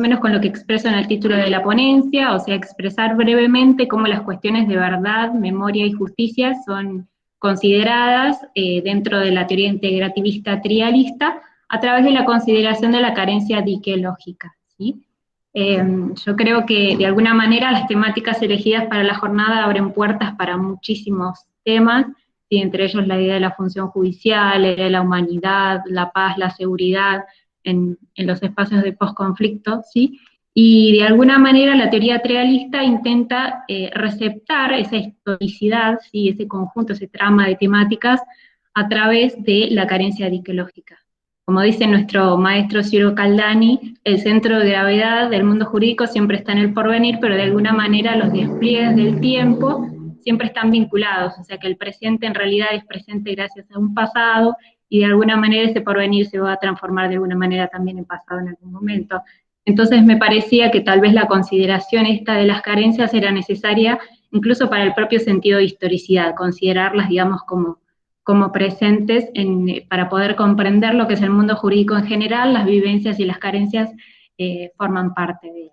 menos con lo que expreso en el título de la ponencia, o sea, expresar brevemente cómo las cuestiones de verdad, memoria y justicia son consideradas dentro de la teoría integrativista trialista a través de la consideración de la carencia diquelógica, ¿sí? Yo creo que de alguna manera las temáticas elegidas para la jornada abren puertas para muchísimos temas, y entre ellos la idea de la función judicial, la idea de la humanidad, la paz, la seguridad, en los espacios de posconflicto, ¿sí? Y de alguna manera la teoría trialista intenta receptar esa historicidad, ¿sí? Ese conjunto, ese trama de temáticas a través de la carencia diquelógica. Como dice nuestro maestro Ciro Caldani, el centro de gravedad del mundo jurídico siempre está en el porvenir, pero de alguna manera los despliegues del tiempo siempre están vinculados, o sea que el presente en realidad es presente gracias a un pasado, y de alguna manera ese porvenir se va a transformar de alguna manera también en pasado en algún momento. Entonces me parecía que tal vez la consideración esta de las carencias era necesaria incluso para el propio sentido de historicidad, considerarlas, digamos, como presentes para poder comprender lo que es el mundo jurídico en general. Las vivencias y las carencias forman parte de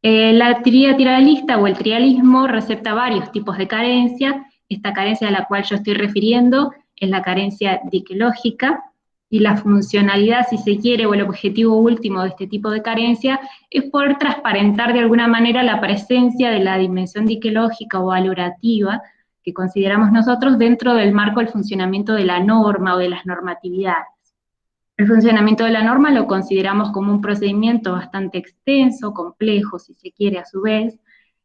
él. La teoría trialista o el trialismo recepta varios tipos de carencia. Esta carencia a la cual yo estoy refiriendo es la carencia diquelógica, y la funcionalidad, si se quiere, o el objetivo último de este tipo de carencia es poder transparentar de alguna manera la presencia de la dimensión diquelógica o valorativa que consideramos nosotros dentro del marco del funcionamiento de la norma o de las normatividades. El funcionamiento de la norma lo consideramos como un procedimiento bastante extenso, complejo, si se quiere, a su vez,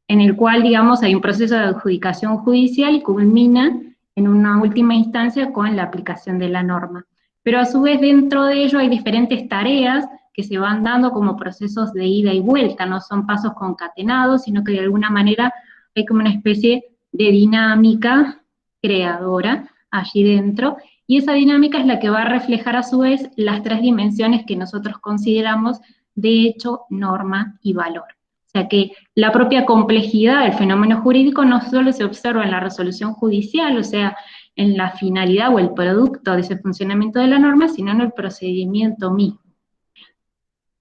en el cual, digamos, hay un proceso de adjudicación judicial y culmina en una última instancia con la aplicación de la norma. Pero a su vez dentro de ello hay diferentes tareas que se van dando como procesos de ida y vuelta, no son pasos concatenados, sino que de alguna manera hay como una especie de dinámica creadora allí dentro, y esa dinámica es la que va a reflejar a su vez las tres dimensiones que nosotros consideramos de hecho, norma y valor. O sea que la propia complejidad del fenómeno jurídico no solo se observa en la resolución judicial, o sea, en la finalidad o el producto de ese funcionamiento de la norma, sino en el procedimiento mismo.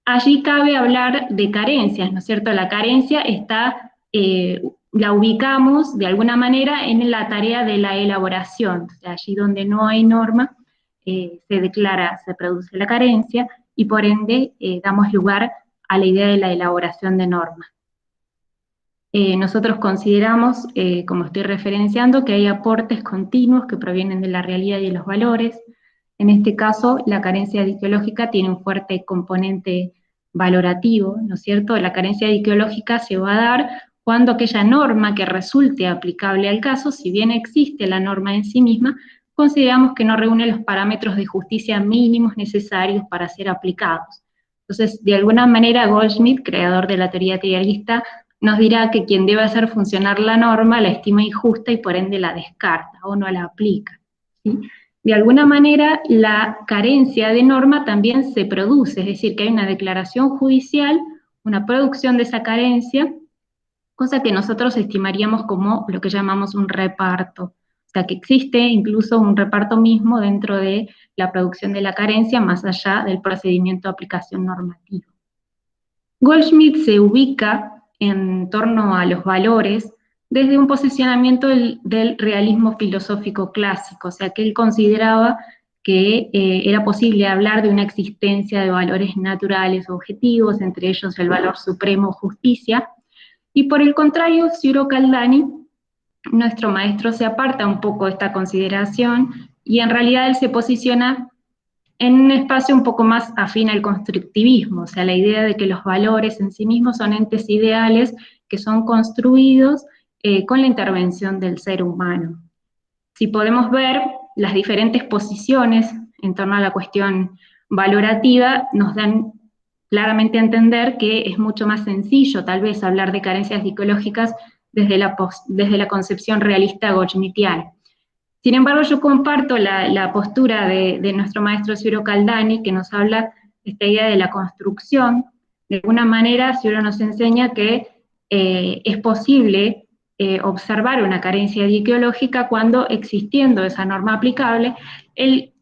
Allí cabe hablar de carencias, ¿no es cierto? La carencia está, la ubicamos de alguna manera en la tarea de la elaboración, o sea, allí donde no hay norma, se declara, se produce la carencia, y por ende damos lugar a la idea de la elaboración de normas. Nosotros consideramos, como estoy referenciando, que hay aportes continuos que provienen de la realidad y de los valores. En este caso, la carencia diquelógica tiene un fuerte componente valorativo, ¿no es cierto? La carencia diquelógica se va a dar cuando aquella norma que resulte aplicable al caso, si bien existe la norma en sí misma, consideramos que no reúne los parámetros de justicia mínimos necesarios para ser aplicados. Entonces, de alguna manera, Goldschmidt, creador de la teoría trialista, nos dirá que quien debe hacer funcionar la norma la estima injusta y por ende la descarta o no la aplica, ¿sí? De alguna manera, la carencia de norma también se produce, es decir, que hay una declaración judicial, una producción de esa carencia, cosa que nosotros estimaríamos como lo que llamamos un reparto. O sea, que existe incluso un reparto mismo dentro de la producción de la carencia, más allá del procedimiento de aplicación normativa. Goldschmidt se ubica en torno a los valores desde un posicionamiento del realismo filosófico clásico, o sea que él consideraba que era posible hablar de una existencia de valores naturales objetivos, entre ellos el valor supremo justicia, y por el contrario, Ciro Caldani, nuestro maestro, se aparta un poco de esta consideración, y en realidad él se posiciona en un espacio un poco más afín al constructivismo, o sea, la idea de que los valores en sí mismos son entes ideales que son construidos con la intervención del ser humano. Si podemos ver, las diferentes posiciones en torno a la cuestión valorativa nos dan claramente a entender que es mucho más sencillo tal vez hablar de carencias psicológicas desde la concepción realista goldschmidtiana. Sin embargo, yo comparto la postura de nuestro maestro Ciro Caldani, que nos habla de esta idea de la construcción. De alguna manera, Ciro nos enseña que es posible observar una carencia diqueológica cuando, existiendo esa norma aplicable, él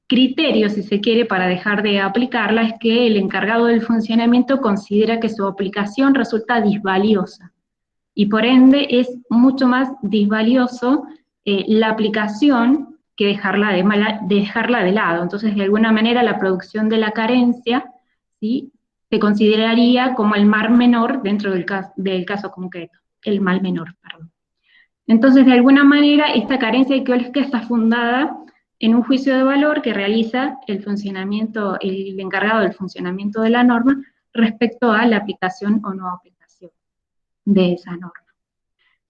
criterio, si se quiere, para dejar de aplicarla es que el encargado del funcionamiento considera que su aplicación resulta disvaliosa, y por ende es mucho más disvalioso la aplicación que dejarla de lado. Entonces, de alguna manera, la producción de la carencia, ¿sí?, se consideraría como el mal menor dentro del caso concreto, el mal menor, perdón. Entonces, de alguna manera, esta carencia ideológica está fundada en un juicio de valor que realiza el encargado del funcionamiento de la norma respecto a la aplicación o no aplicación de esa norma.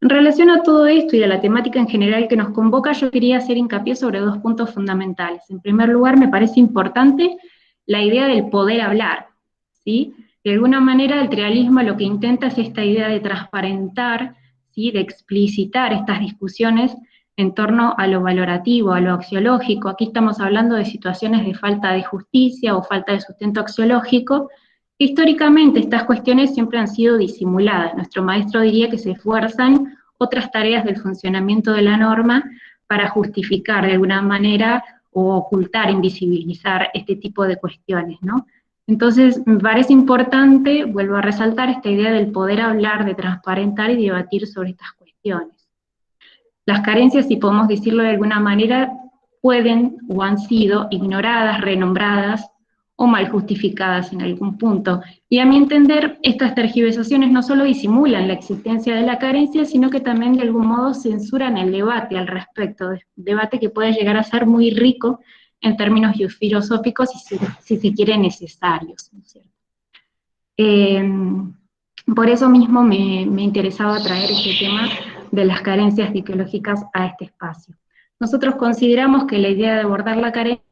En relación a todo esto y a la temática en general que nos convoca, yo quería hacer hincapié sobre dos puntos fundamentales. En primer lugar, me parece importante la idea del poder hablar, ¿sí? De alguna manera, el trialismo lo que intenta es esta idea de transparentar, ¿sí?, de explicitar estas discusiones en torno a lo valorativo, a lo axiológico. Aquí estamos hablando de situaciones de falta de justicia o falta de sustento axiológico. Históricamente estas cuestiones siempre han sido disimuladas. Nuestro maestro diría que se esfuerzan otras tareas del funcionamiento de la norma para justificar de alguna manera o ocultar, invisibilizar este tipo de cuestiones, ¿no? Entonces, me parece importante, vuelvo a resaltar, esta idea del poder hablar, de transparentar y debatir sobre estas cuestiones. Las carencias, si podemos decirlo de alguna manera, pueden o han sido ignoradas, renombradas o mal justificadas en algún punto. Y a mi entender, estas tergiversaciones no solo disimulan la existencia de la carencia, sino que también de algún modo censuran el debate al respecto, debate que puede llegar a ser muy rico en términos filosóficos y si se quiere necesarios, ¿no es cierto? Por eso mismo me interesaba traer este tema de las carencias psicológicas a este espacio. Nosotros consideramos que la idea de abordar la carencia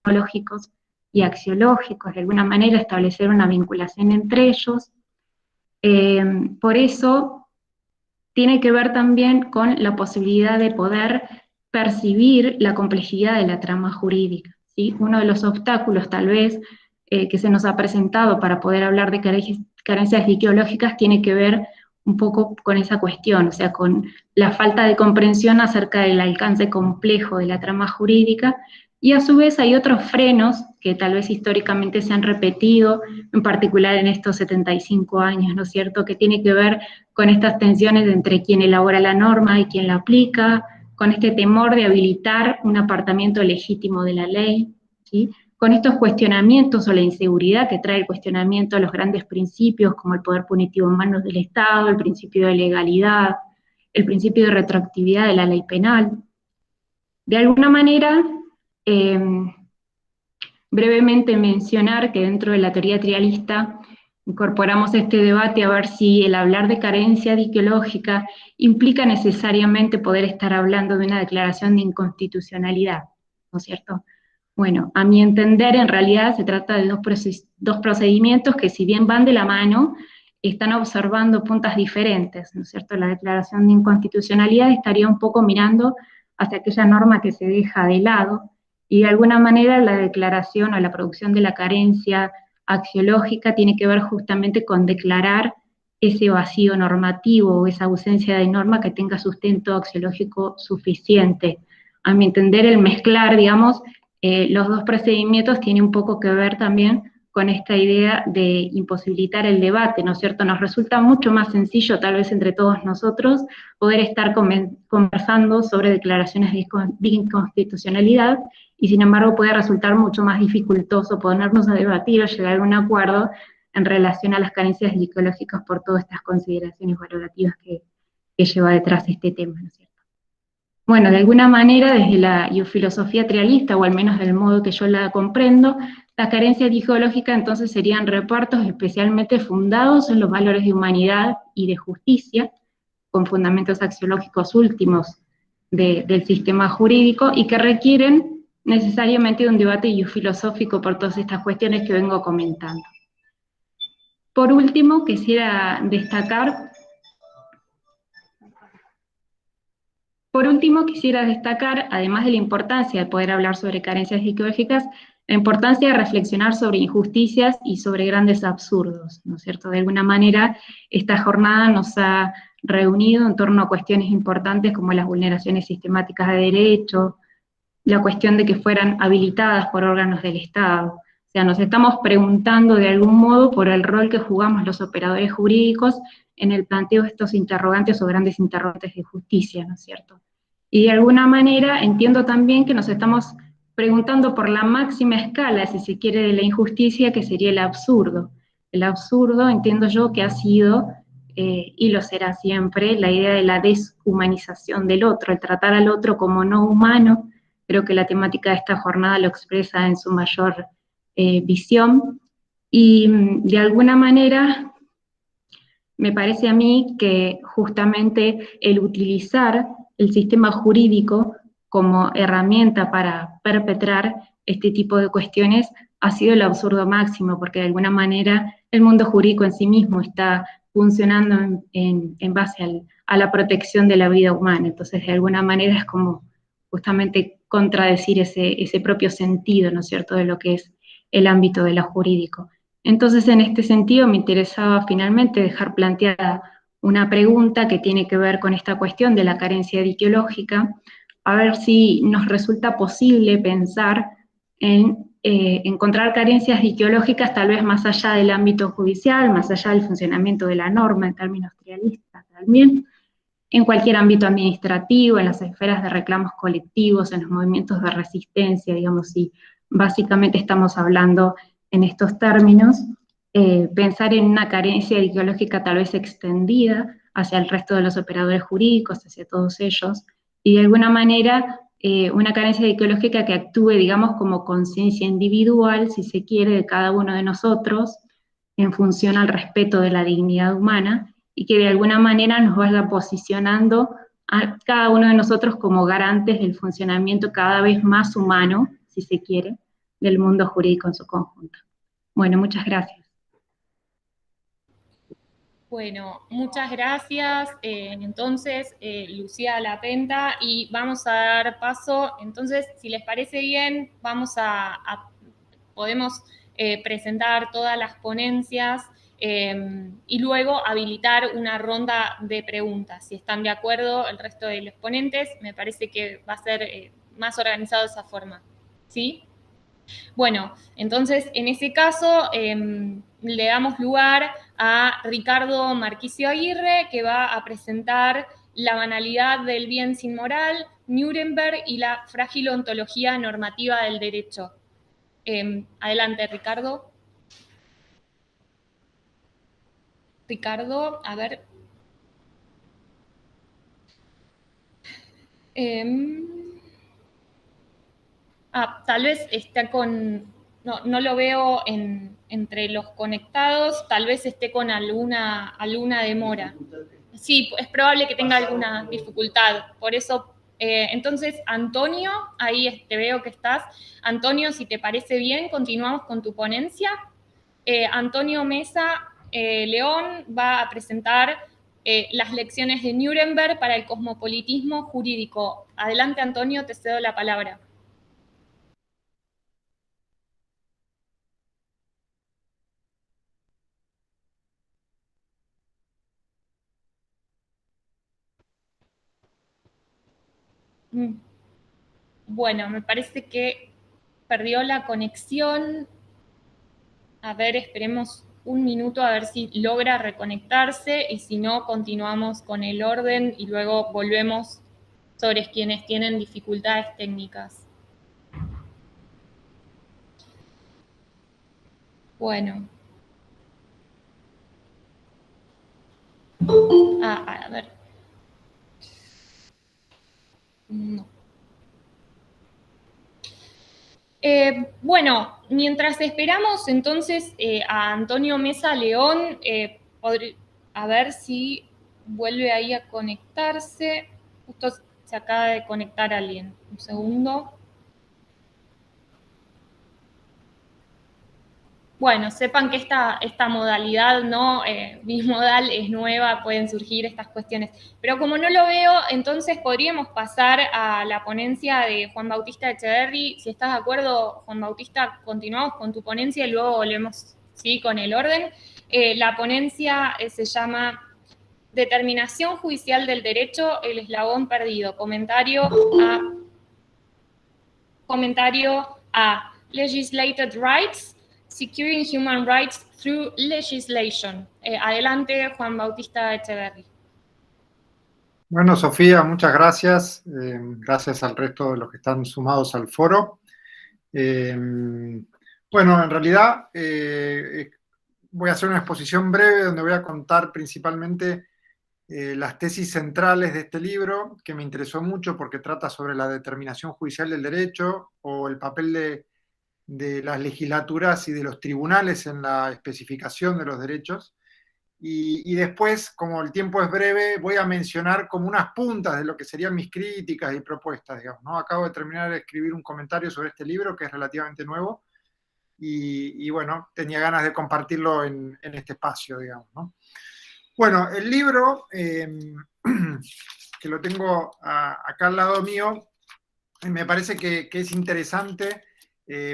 psicológicos y axiológicos, de alguna manera establecer una vinculación entre ellos. Por eso tiene que ver también con la posibilidad de poder percibir la complejidad de la trama jurídica, ¿sí? Uno de los obstáculos tal vez que se nos ha presentado para poder hablar de carencias ideológicas tiene que ver un poco con esa cuestión, o sea, con la falta de comprensión acerca del alcance complejo de la trama jurídica, y a su vez hay otros frenos que tal vez históricamente se han repetido, en particular en estos 75 años, ¿no es cierto?, que tiene que ver con estas tensiones entre quien elabora la norma y quien la aplica, con este temor de habilitar un apartamiento legítimo de la ley, ¿sí?, con estos cuestionamientos o la inseguridad que trae el cuestionamiento a los grandes principios como el poder punitivo en manos del Estado, el principio de legalidad, el principio de retroactividad de la ley penal. De alguna manera, brevemente mencionar que dentro de la teoría trialista incorporamos este debate a ver si el hablar de carencia ideológica implica necesariamente poder estar hablando de una declaración de inconstitucionalidad, ¿no es cierto? Bueno, a mi entender, en realidad se trata de dos procedimientos que, si bien van de la mano, están observando puntas diferentes, ¿no es cierto? La declaración de inconstitucionalidad estaría un poco mirando hacia aquella norma que se deja de lado, y de alguna manera la declaración o la producción de la carencia axiológica tiene que ver justamente con declarar ese vacío normativo o esa ausencia de norma que tenga sustento axiológico suficiente. A mi entender, el mezclar, digamos, los dos procedimientos tiene un poco que ver también con esta idea de imposibilitar el debate, ¿no es cierto? Nos resulta mucho más sencillo, tal vez entre todos nosotros, poder estar conversando sobre declaraciones de inconstitucionalidad, y sin embargo puede resultar mucho más dificultoso ponernos a debatir o llegar a un acuerdo en relación a las carencias psicológicas por todas estas consideraciones valorativas que lleva detrás este tema, ¿no es cierto? Bueno, de alguna manera, desde la filosofía trialista, o al menos del modo que yo la comprendo, las carencias ideológicas entonces serían repartos especialmente fundados en los valores de humanidad y de justicia, con fundamentos axiológicos últimos del sistema jurídico, y que requieren necesariamente de un debate filosófico por todas estas cuestiones que vengo comentando. Por último, quisiera destacar además de la importancia de poder hablar sobre carencias ideológicas, la importancia de reflexionar sobre injusticias y sobre grandes absurdos, ¿no es cierto? De alguna manera, esta jornada nos ha reunido en torno a cuestiones importantes como las vulneraciones sistemáticas de derechos, la cuestión de que fueran habilitadas por órganos del Estado. O sea, nos estamos preguntando de algún modo por el rol que jugamos los operadores jurídicos en el planteo de estos interrogantes o grandes interrogantes de justicia, ¿no es cierto? Y de alguna manera entiendo también que nos estamos preguntando por la máxima escala, si se quiere, de la injusticia, que sería el absurdo. El absurdo, entiendo yo, que ha sido, y lo será siempre, la idea de la deshumanización del otro, el tratar al otro como no humano. Creo que la temática de esta jornada lo expresa en su mayor visión, y de alguna manera me parece a mí que justamente el utilizar el sistema jurídico como herramienta para perpetrar este tipo de cuestiones ha sido el absurdo máximo, porque de alguna manera el mundo jurídico en sí mismo está funcionando en base a la protección de la vida humana. Entonces, de alguna manera es como justamente contradecir ese propio sentido, ¿no es cierto?, de lo que es el ámbito de lo jurídico. Entonces, en este sentido, me interesaba finalmente dejar planteada una pregunta que tiene que ver con esta cuestión de la carencia etiológica, a ver si nos resulta posible pensar en encontrar carencias etiológicas tal vez más allá del ámbito judicial, más allá del funcionamiento de la norma en términos trialistas también, en cualquier ámbito administrativo, en las esferas de reclamos colectivos, en los movimientos de resistencia, digamos, si básicamente estamos hablando en estos términos, pensar en una carencia ideológica tal vez extendida hacia el resto de los operadores jurídicos, hacia todos ellos, y de alguna manera una carencia ideológica que actúe, digamos, como conciencia individual, si se quiere, de cada uno de nosotros, en función al respeto de la dignidad humana, y que de alguna manera nos vaya posicionando a cada uno de nosotros como garantes del funcionamiento cada vez más humano, si se quiere, del mundo jurídico en su conjunto. Bueno, muchas gracias. Bueno, muchas gracias. Entonces, Lucía Lapenta, y vamos a dar paso. Entonces, si les parece bien, podemos presentar todas las ponencias y luego habilitar una ronda de preguntas. Si están de acuerdo el resto de los ponentes, me parece que va a ser más organizado de esa forma. ¿Sí? Bueno, entonces en ese caso le damos lugar a Ricardo Marquisio Aguirre, que va a presentar La banalidad del bien sin moral, Nuremberg y la frágil ontología normativa del derecho. Adelante, Ricardo. Ricardo, a ver. Tal vez está con... No lo veo entre los conectados, tal vez esté con alguna demora. Sí, es probable que tenga alguna dificultad. Por eso, entonces, Antonio, ahí te veo que estás. Antonio, si te parece bien, continuamos con tu ponencia. Antonio Mesa León va a presentar las lecciones de Nuremberg para el cosmopolitismo jurídico. Adelante, Antonio, te cedo la palabra. Bueno, me parece que perdió la conexión. A ver, esperemos un minuto a ver si logra reconectarse y si no, continuamos con el orden y luego volvemos sobre quienes tienen dificultades técnicas. Bueno. A ver. No. Bueno, mientras esperamos entonces a Antonio Mesa León, a ver si vuelve ahí a conectarse. Justo se acaba de conectar alguien. Un segundo. Bueno, sepan que esta modalidad no bimodal es nueva, pueden surgir estas cuestiones. Pero como no lo veo, entonces podríamos pasar a la ponencia de Juan Bautista Echeverri. Si estás de acuerdo, Juan Bautista, continuamos con tu ponencia y luego volvemos, ¿sí?, con el orden. La ponencia se llama Determinación judicial del derecho, el eslabón perdido. Comentario A. Legislated rights, securing human rights through legislation. Adelante, Juan Bautista Echeverri. Bueno, Sofía, muchas gracias. Gracias al resto de los que están sumados al foro. Bueno, en realidad voy a hacer una exposición breve donde voy a contar principalmente las tesis centrales de este libro, que me interesó mucho porque trata sobre la determinación judicial del derecho o el papel de las legislaturas y de los tribunales en la especificación de los derechos. Y después, como el tiempo es breve, voy a mencionar como unas puntas de lo que serían mis críticas y propuestas, digamos, ¿no? Acabo de terminar de escribir un comentario sobre este libro, que es relativamente nuevo, y bueno, tenía ganas de compartirlo en este espacio, digamos, ¿no? Bueno, el libro, que lo tengo acá al lado mío, me parece que es interesante,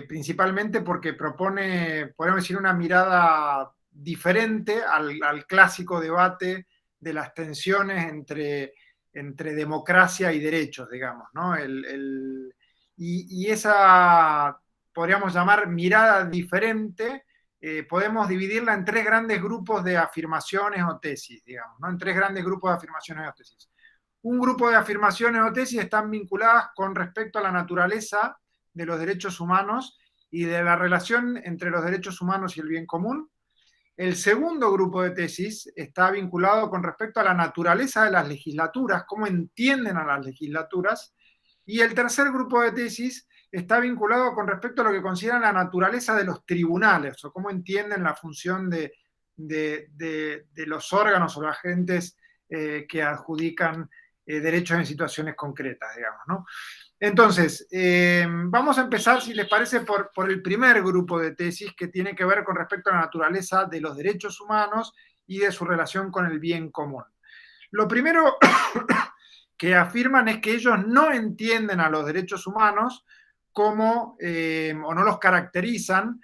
principalmente porque propone, podríamos decir, una mirada diferente al clásico debate de las tensiones entre democracia y derechos, digamos, ¿no? Y esa, podríamos llamar, mirada diferente, podemos dividirla en tres grandes grupos de afirmaciones o tesis, digamos, ¿no? En tres grandes grupos de afirmaciones o tesis. Un grupo de afirmaciones o tesis están vinculadas con respecto a la naturaleza de los derechos humanos y de la relación entre los derechos humanos y el bien común. El segundo grupo de tesis está vinculado con respecto a la naturaleza de las legislaturas, cómo entienden a las legislaturas. Y el tercer grupo de tesis está vinculado con respecto a lo que consideran la naturaleza de los tribunales, o cómo entienden la función de los órganos o los agentes que adjudican derechos en situaciones concretas, digamos, ¿no? Entonces, vamos a empezar, si les parece, por el primer grupo de tesis, que tiene que ver con respecto a la naturaleza de los derechos humanos y de su relación con el bien común. Lo primero que afirman es que ellos no entienden a los derechos humanos como, o no los caracterizan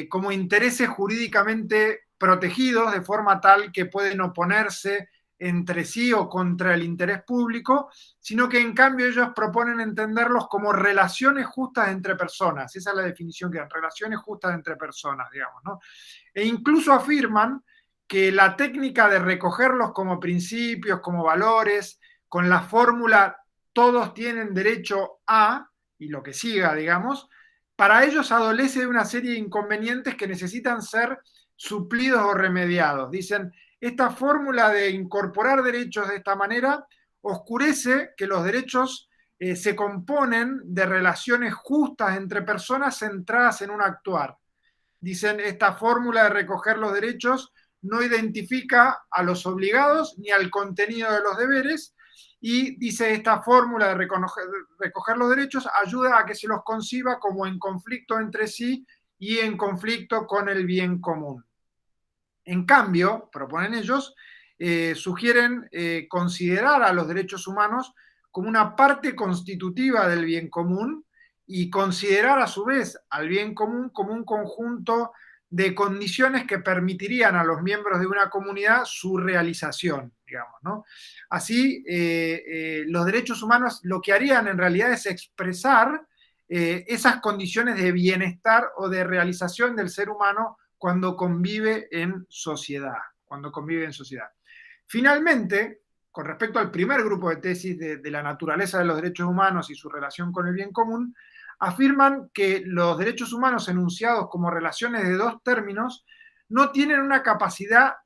como intereses jurídicamente protegidos de forma tal que pueden oponerse entre sí o contra el interés público, sino que en cambio ellos proponen entenderlos como relaciones justas entre personas. Esa es la definición que dan, relaciones justas entre personas, digamos, ¿no? E incluso afirman que la técnica de recogerlos como principios, como valores, con la fórmula todos tienen derecho a, y lo que siga, digamos, para ellos adolece de una serie de inconvenientes que necesitan ser suplidos o remediados. Dicen, esta fórmula de incorporar derechos de esta manera oscurece que los derechos se componen de relaciones justas entre personas centradas en un actuar. Dicen, esta fórmula de recoger los derechos no identifica a los obligados ni al contenido de los deberes, y dice, esta fórmula de recoger los derechos ayuda a que se los conciba como en conflicto entre sí y en conflicto con el bien común. En cambio, proponen ellos, sugieren considerar a los derechos humanos como una parte constitutiva del bien común y considerar a su vez al bien común como un conjunto de condiciones que permitirían a los miembros de una comunidad su realización, digamos, ¿no? Así, los derechos humanos lo que harían en realidad es expresar esas condiciones de bienestar o de realización del ser humano cuando convive en sociedad, Finalmente, con respecto al primer grupo de tesis de la naturaleza de los derechos humanos y su relación con el bien común, afirman que los derechos humanos enunciados como relaciones de dos términos no tienen una capacidad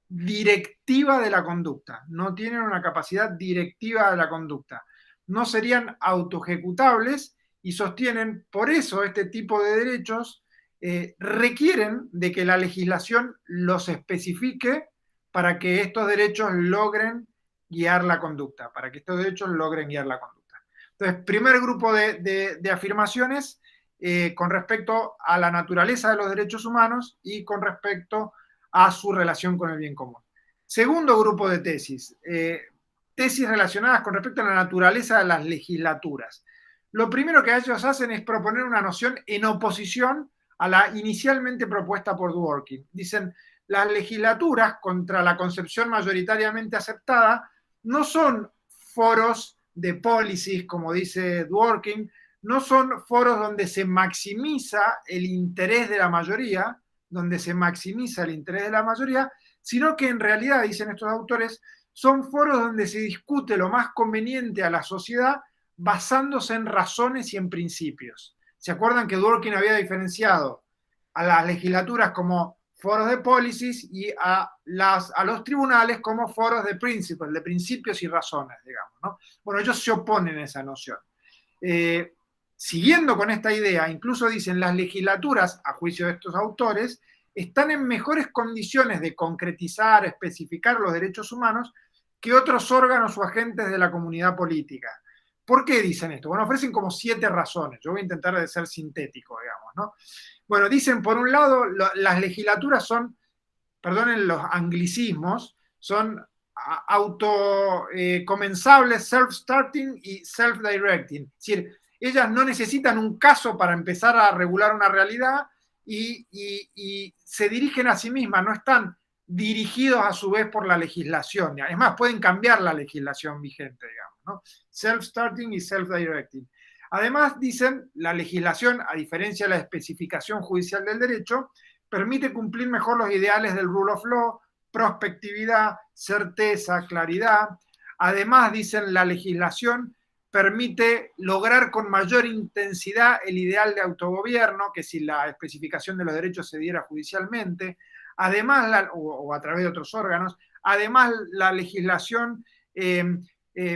directiva de la conducta, no serían autoejecutables y sostienen, por eso este tipo de derechos requieren de que la legislación los especifique para que estos derechos logren guiar la conducta, Entonces, primer grupo de afirmaciones con respecto a la naturaleza de los derechos humanos y con respecto a su relación con el bien común. Segundo grupo de tesis, tesis relacionadas con respecto a la naturaleza de las legislaturas. Lo primero que ellos hacen es proponer una noción en oposición a la inicialmente propuesta por Dworkin. Dicen, las legislaturas, contra la concepción mayoritariamente aceptada, no son foros de policies, como dice Dworkin, no son foros donde se maximiza el interés de la mayoría, sino que en realidad, dicen estos autores, son foros donde se discute lo más conveniente a la sociedad basándose en razones y en principios. ¿Se acuerdan que Dworkin había diferenciado a las legislaturas como foros de policies y a los tribunales como foros de principles, de principios y razones, digamos, ¿no? Bueno, ellos se oponen a esa noción. Siguiendo con esta idea, incluso dicen las legislaturas, a juicio de estos autores, están en mejores condiciones de concretizar, especificar los derechos humanos que otros órganos o agentes de la comunidad política. ¿Por qué dicen esto? Bueno, ofrecen como 7 razones. Yo voy a intentar de ser sintético, digamos, ¿no? Bueno, dicen, por un lado, las legislaturas son, perdonen los anglicismos, son autocomensables, self-starting y self-directing. Es decir, ellas no necesitan un caso para empezar a regular una realidad y se dirigen a sí mismas, no están dirigidos a su vez por la legislación. Es más, pueden cambiar la legislación vigente, digamos, ¿no? Self-starting y self-directing. Además, dicen, la legislación, a diferencia de la especificación judicial del derecho, permite cumplir mejor los ideales del rule of law, prospectividad, certeza, claridad. Además, dicen, la legislación permite lograr con mayor intensidad el ideal de autogobierno que si la especificación de los derechos se diera judicialmente. Además, o a través de otros órganos. Además, la legislación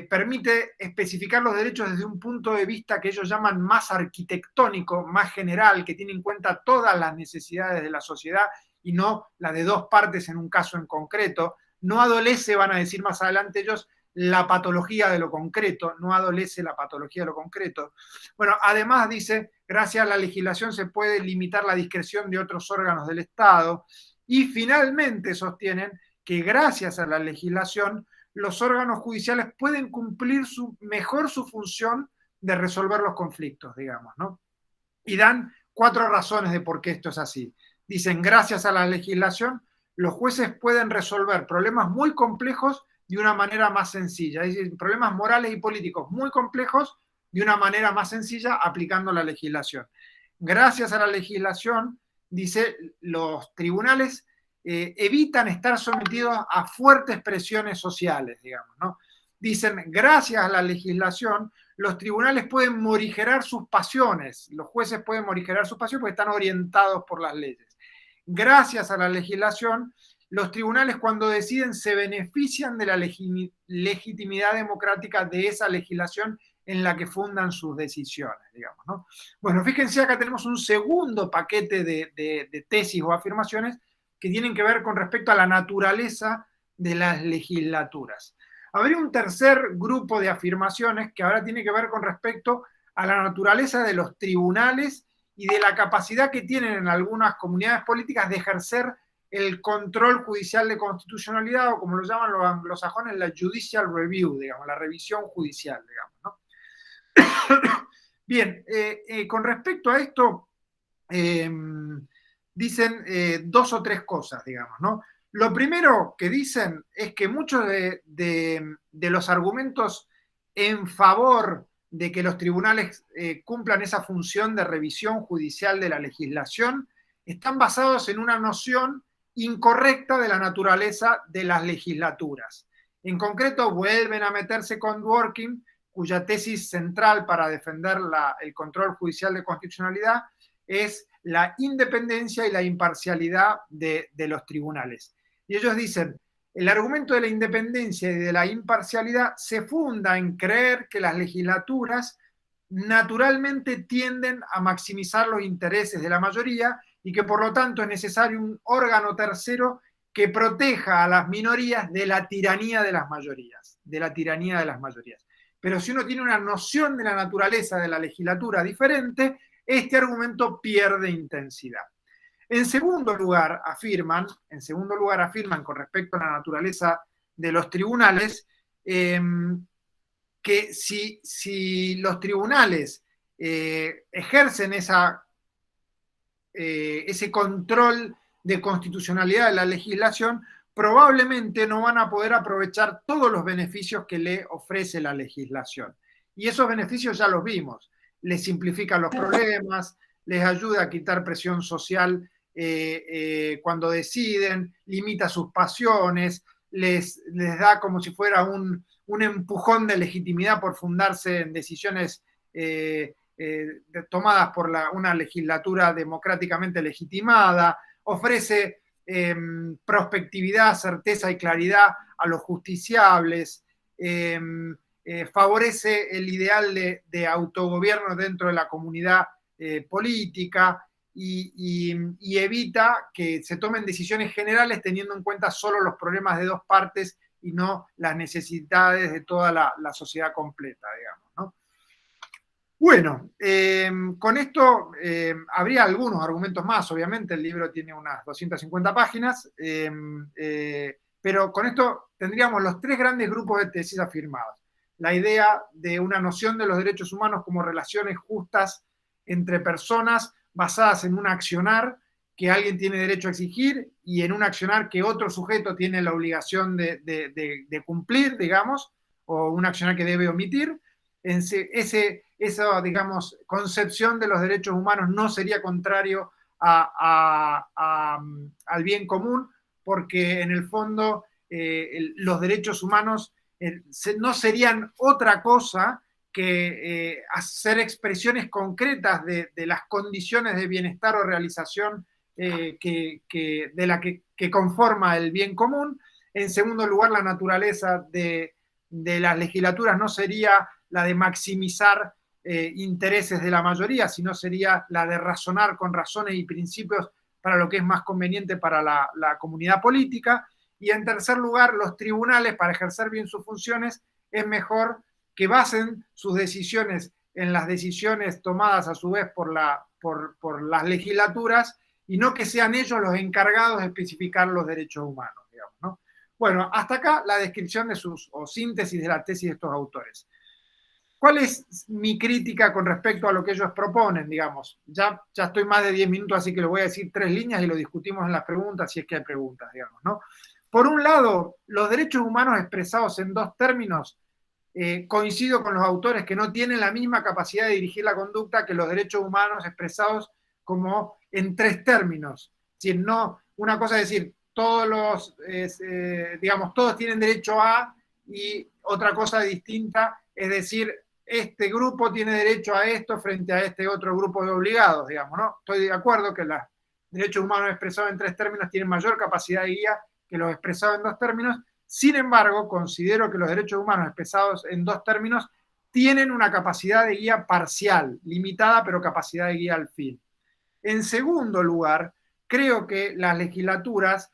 permite especificar los derechos desde un punto de vista que ellos llaman más arquitectónico, más general, que tiene en cuenta todas las necesidades de la sociedad y no las de dos partes en un caso en concreto. No adolece, van a decir más adelante ellos, la patología de lo concreto, no adolece la patología de lo concreto. Bueno, además dice, gracias a la legislación se puede limitar la discreción de otros órganos del Estado y finalmente sostienen que gracias a la legislación los órganos judiciales pueden cumplir mejor su función de resolver los conflictos, digamos, ¿no? Y dan 4 razones de por qué esto es así. Dicen, gracias a la legislación, los jueces pueden resolver problemas muy complejos de una manera más sencilla, es decir, problemas morales y políticos muy complejos de una manera más sencilla aplicando la legislación. Gracias a la legislación, dice, los tribunales evitan estar sometidos a fuertes presiones sociales, digamos, ¿no? Dicen, gracias a la legislación, los tribunales pueden morigerar sus pasiones, los jueces pueden morigerar sus pasiones porque están orientados por las leyes. Gracias a la legislación, los tribunales cuando deciden se benefician de la legitimidad democrática de esa legislación en la que fundan sus decisiones, digamos, ¿no? Bueno, fíjense, acá tenemos un segundo paquete de tesis o afirmaciones que tienen que ver con respecto a la naturaleza de las legislaturas. Habría un tercer grupo de afirmaciones que ahora tiene que ver con respecto a la naturaleza de los tribunales y de la capacidad que tienen en algunas comunidades políticas de ejercer el control judicial de constitucionalidad, o como lo llaman los anglosajones, la judicial review, digamos, la revisión judicial, digamos, ¿no? Bien, con respecto a esto, dicen 2 o 3 cosas, digamos, ¿no? Lo primero que dicen es que muchos de los argumentos en favor de que los tribunales cumplan esa función de revisión judicial de la legislación están basados en una noción incorrecta de la naturaleza de las legislaturas. En concreto, vuelven a meterse con Dworkin, cuya tesis central para defender el control judicial de constitucionalidad es la independencia y la imparcialidad de los tribunales. Y ellos dicen, el argumento de la independencia y de la imparcialidad se funda en creer que las legislaturas naturalmente tienden a maximizar los intereses de la mayoría y que por lo tanto es necesario un órgano tercero que proteja a las minorías de la tiranía de las mayorías, Pero si uno tiene una noción de la naturaleza de la legislatura diferente, este argumento pierde intensidad. En segundo lugar afirman con respecto a la naturaleza de los tribunales, que si los tribunales ejercen ese control de constitucionalidad de la legislación, probablemente no van a poder aprovechar todos los beneficios que le ofrece la legislación. Y esos beneficios ya los vimos. Les simplifica los problemas, les ayuda a quitar presión social cuando deciden, limita sus pasiones, les da como si fuera un empujón de legitimidad por fundarse en decisiones tomadas por una legislatura democráticamente legitimada, ofrece prospectividad, certeza y claridad a los justiciables, favorece el ideal de autogobierno dentro de la comunidad política y evita que se tomen decisiones generales teniendo en cuenta solo los problemas de dos partes y no las necesidades de toda la sociedad completa, digamos, ¿no? Bueno, con esto habría algunos argumentos más, obviamente, el libro tiene unas 250 páginas, pero con esto tendríamos los tres grandes grupos de tesis afirmados. La idea de una noción de los derechos humanos como relaciones justas entre personas basadas en un accionar que alguien tiene derecho a exigir y en un accionar que otro sujeto tiene la obligación de cumplir, digamos, o un accionar que debe omitir. Esa, digamos, concepción de los derechos humanos no sería contrario al bien común, porque en el fondo los derechos humanos no serían otra cosa que hacer expresiones concretas de las condiciones de bienestar o realización que conforma el bien común. En segundo lugar, la naturaleza de las legislaturas no sería la de maximizar intereses de la mayoría, sino sería la de razonar con razones y principios para lo que es más conveniente para la comunidad política. Y en tercer lugar, los tribunales, para ejercer bien sus funciones, es mejor que basen sus decisiones en las decisiones tomadas a su vez por las legislaturas y no que sean ellos los encargados de especificar los derechos humanos, digamos, ¿no? Bueno, hasta acá la descripción de o síntesis de la tesis de estos autores. ¿Cuál es mi crítica con respecto a lo que ellos proponen, digamos? Ya estoy más de 10 minutos, así que le voy a decir 3 líneas y lo discutimos en las preguntas, si es que hay preguntas, digamos, ¿no? Por un lado, los derechos humanos expresados en dos términos, coincido con los autores que no tienen la misma capacidad de dirigir la conducta que los derechos humanos expresados como en 3 términos. Es decir, no, una cosa es decir, todos tienen derecho a, y otra cosa distinta es decir, este grupo tiene derecho a esto frente a este otro grupo de obligados, digamos, ¿no? Estoy de acuerdo que los derechos humanos expresados en 3 términos tienen mayor capacidad de guía que los expresados en 2 términos. Sin embargo, considero que los derechos humanos expresados en 2 términos tienen una capacidad de guía parcial, limitada, pero capacidad de guía al fin. En segundo lugar, creo que las legislaturas,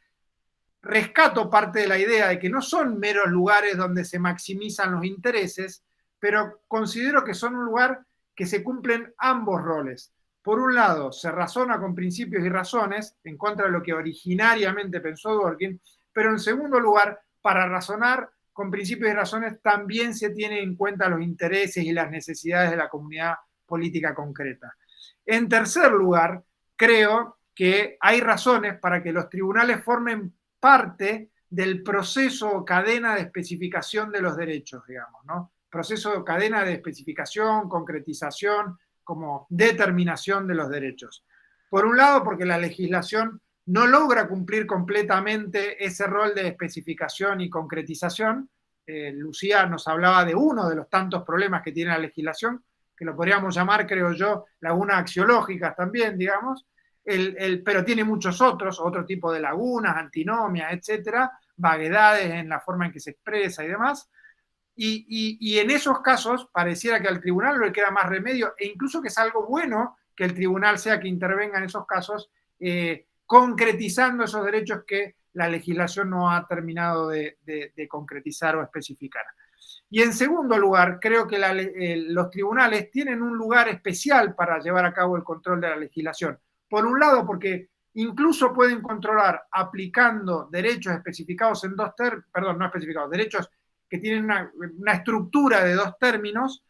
rescato parte de la idea de que no son meros lugares donde se maximizan los intereses, pero considero que son un lugar que se cumplen ambos roles. Por un lado, se razona con principios y razones, en contra de lo que originariamente pensó Dworkin, pero en segundo lugar, para razonar con principios y razones también se tienen en cuenta los intereses y las necesidades de la comunidad política concreta. En tercer lugar, creo que hay razones para que los tribunales formen parte del proceso o cadena de especificación de los derechos, digamos, ¿no? Proceso o cadena de especificación, concretización, como determinación de los derechos. Por un lado, porque la legislación no logra cumplir completamente ese rol de especificación y concretización. Lucía nos hablaba de uno de los tantos problemas que tiene la legislación, que lo podríamos llamar, creo yo, lagunas axiológicas también, digamos, pero tiene muchos otros, otro tipo de lagunas, antinomias, etcétera, vaguedades en la forma en que se expresa y demás. Y en esos casos pareciera que al tribunal no le queda más remedio, e incluso que es algo bueno que el tribunal sea que intervenga en esos casos, concretizando esos derechos que la legislación no ha terminado de concretizar o especificar. Y en segundo lugar, creo que los tribunales tienen un lugar especial para llevar a cabo el control de la legislación. Por un lado, porque incluso pueden controlar aplicando derechos especificados en derechos que tienen una estructura de 2 términos,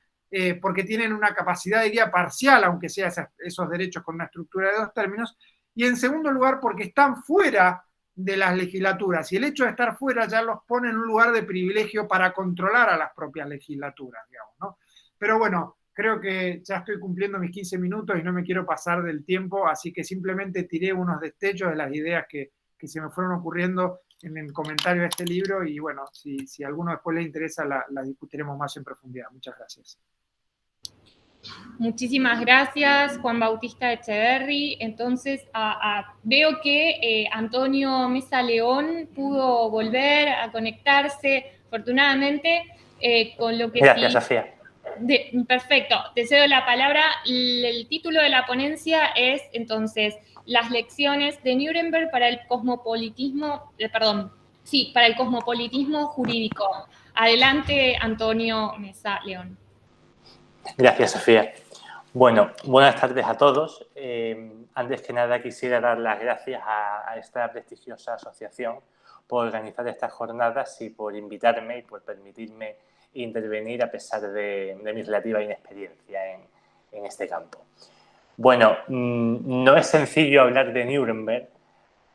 porque tienen una capacidad de guía parcial, aunque sea esos derechos con una estructura de 2 términos, y en segundo lugar porque están fuera de las legislaturas, y el hecho de estar fuera ya los pone en un lugar de privilegio para controlar a las propias legislaturas, digamos, ¿no? Pero bueno, creo que ya estoy cumpliendo mis 15 minutos y no me quiero pasar del tiempo, así que simplemente tiré unos destellos de las ideas que se me fueron ocurriendo en el comentario de este libro, y bueno, si a alguno después le interesa, la discutiremos más en profundidad. Muchas gracias. Muchísimas gracias, Juan Bautista Echeverri. Entonces, veo que Antonio Mesa León pudo volver a conectarse, afortunadamente, con lo que gracias, sí... Sofía. Perfecto, te cedo la palabra. El título de la ponencia es, entonces, las lecciones de Nuremberg para el cosmopolitismo, para el cosmopolitismo jurídico. Adelante, Antonio Mesa León. Gracias, Sofía. Bueno, buenas tardes a todos. Antes que nada quisiera dar las gracias a esta prestigiosa asociación por organizar estas jornadas y por invitarme y por permitirme intervenir a pesar de mi relativa inexperiencia en este campo. Bueno, no es sencillo hablar de Nuremberg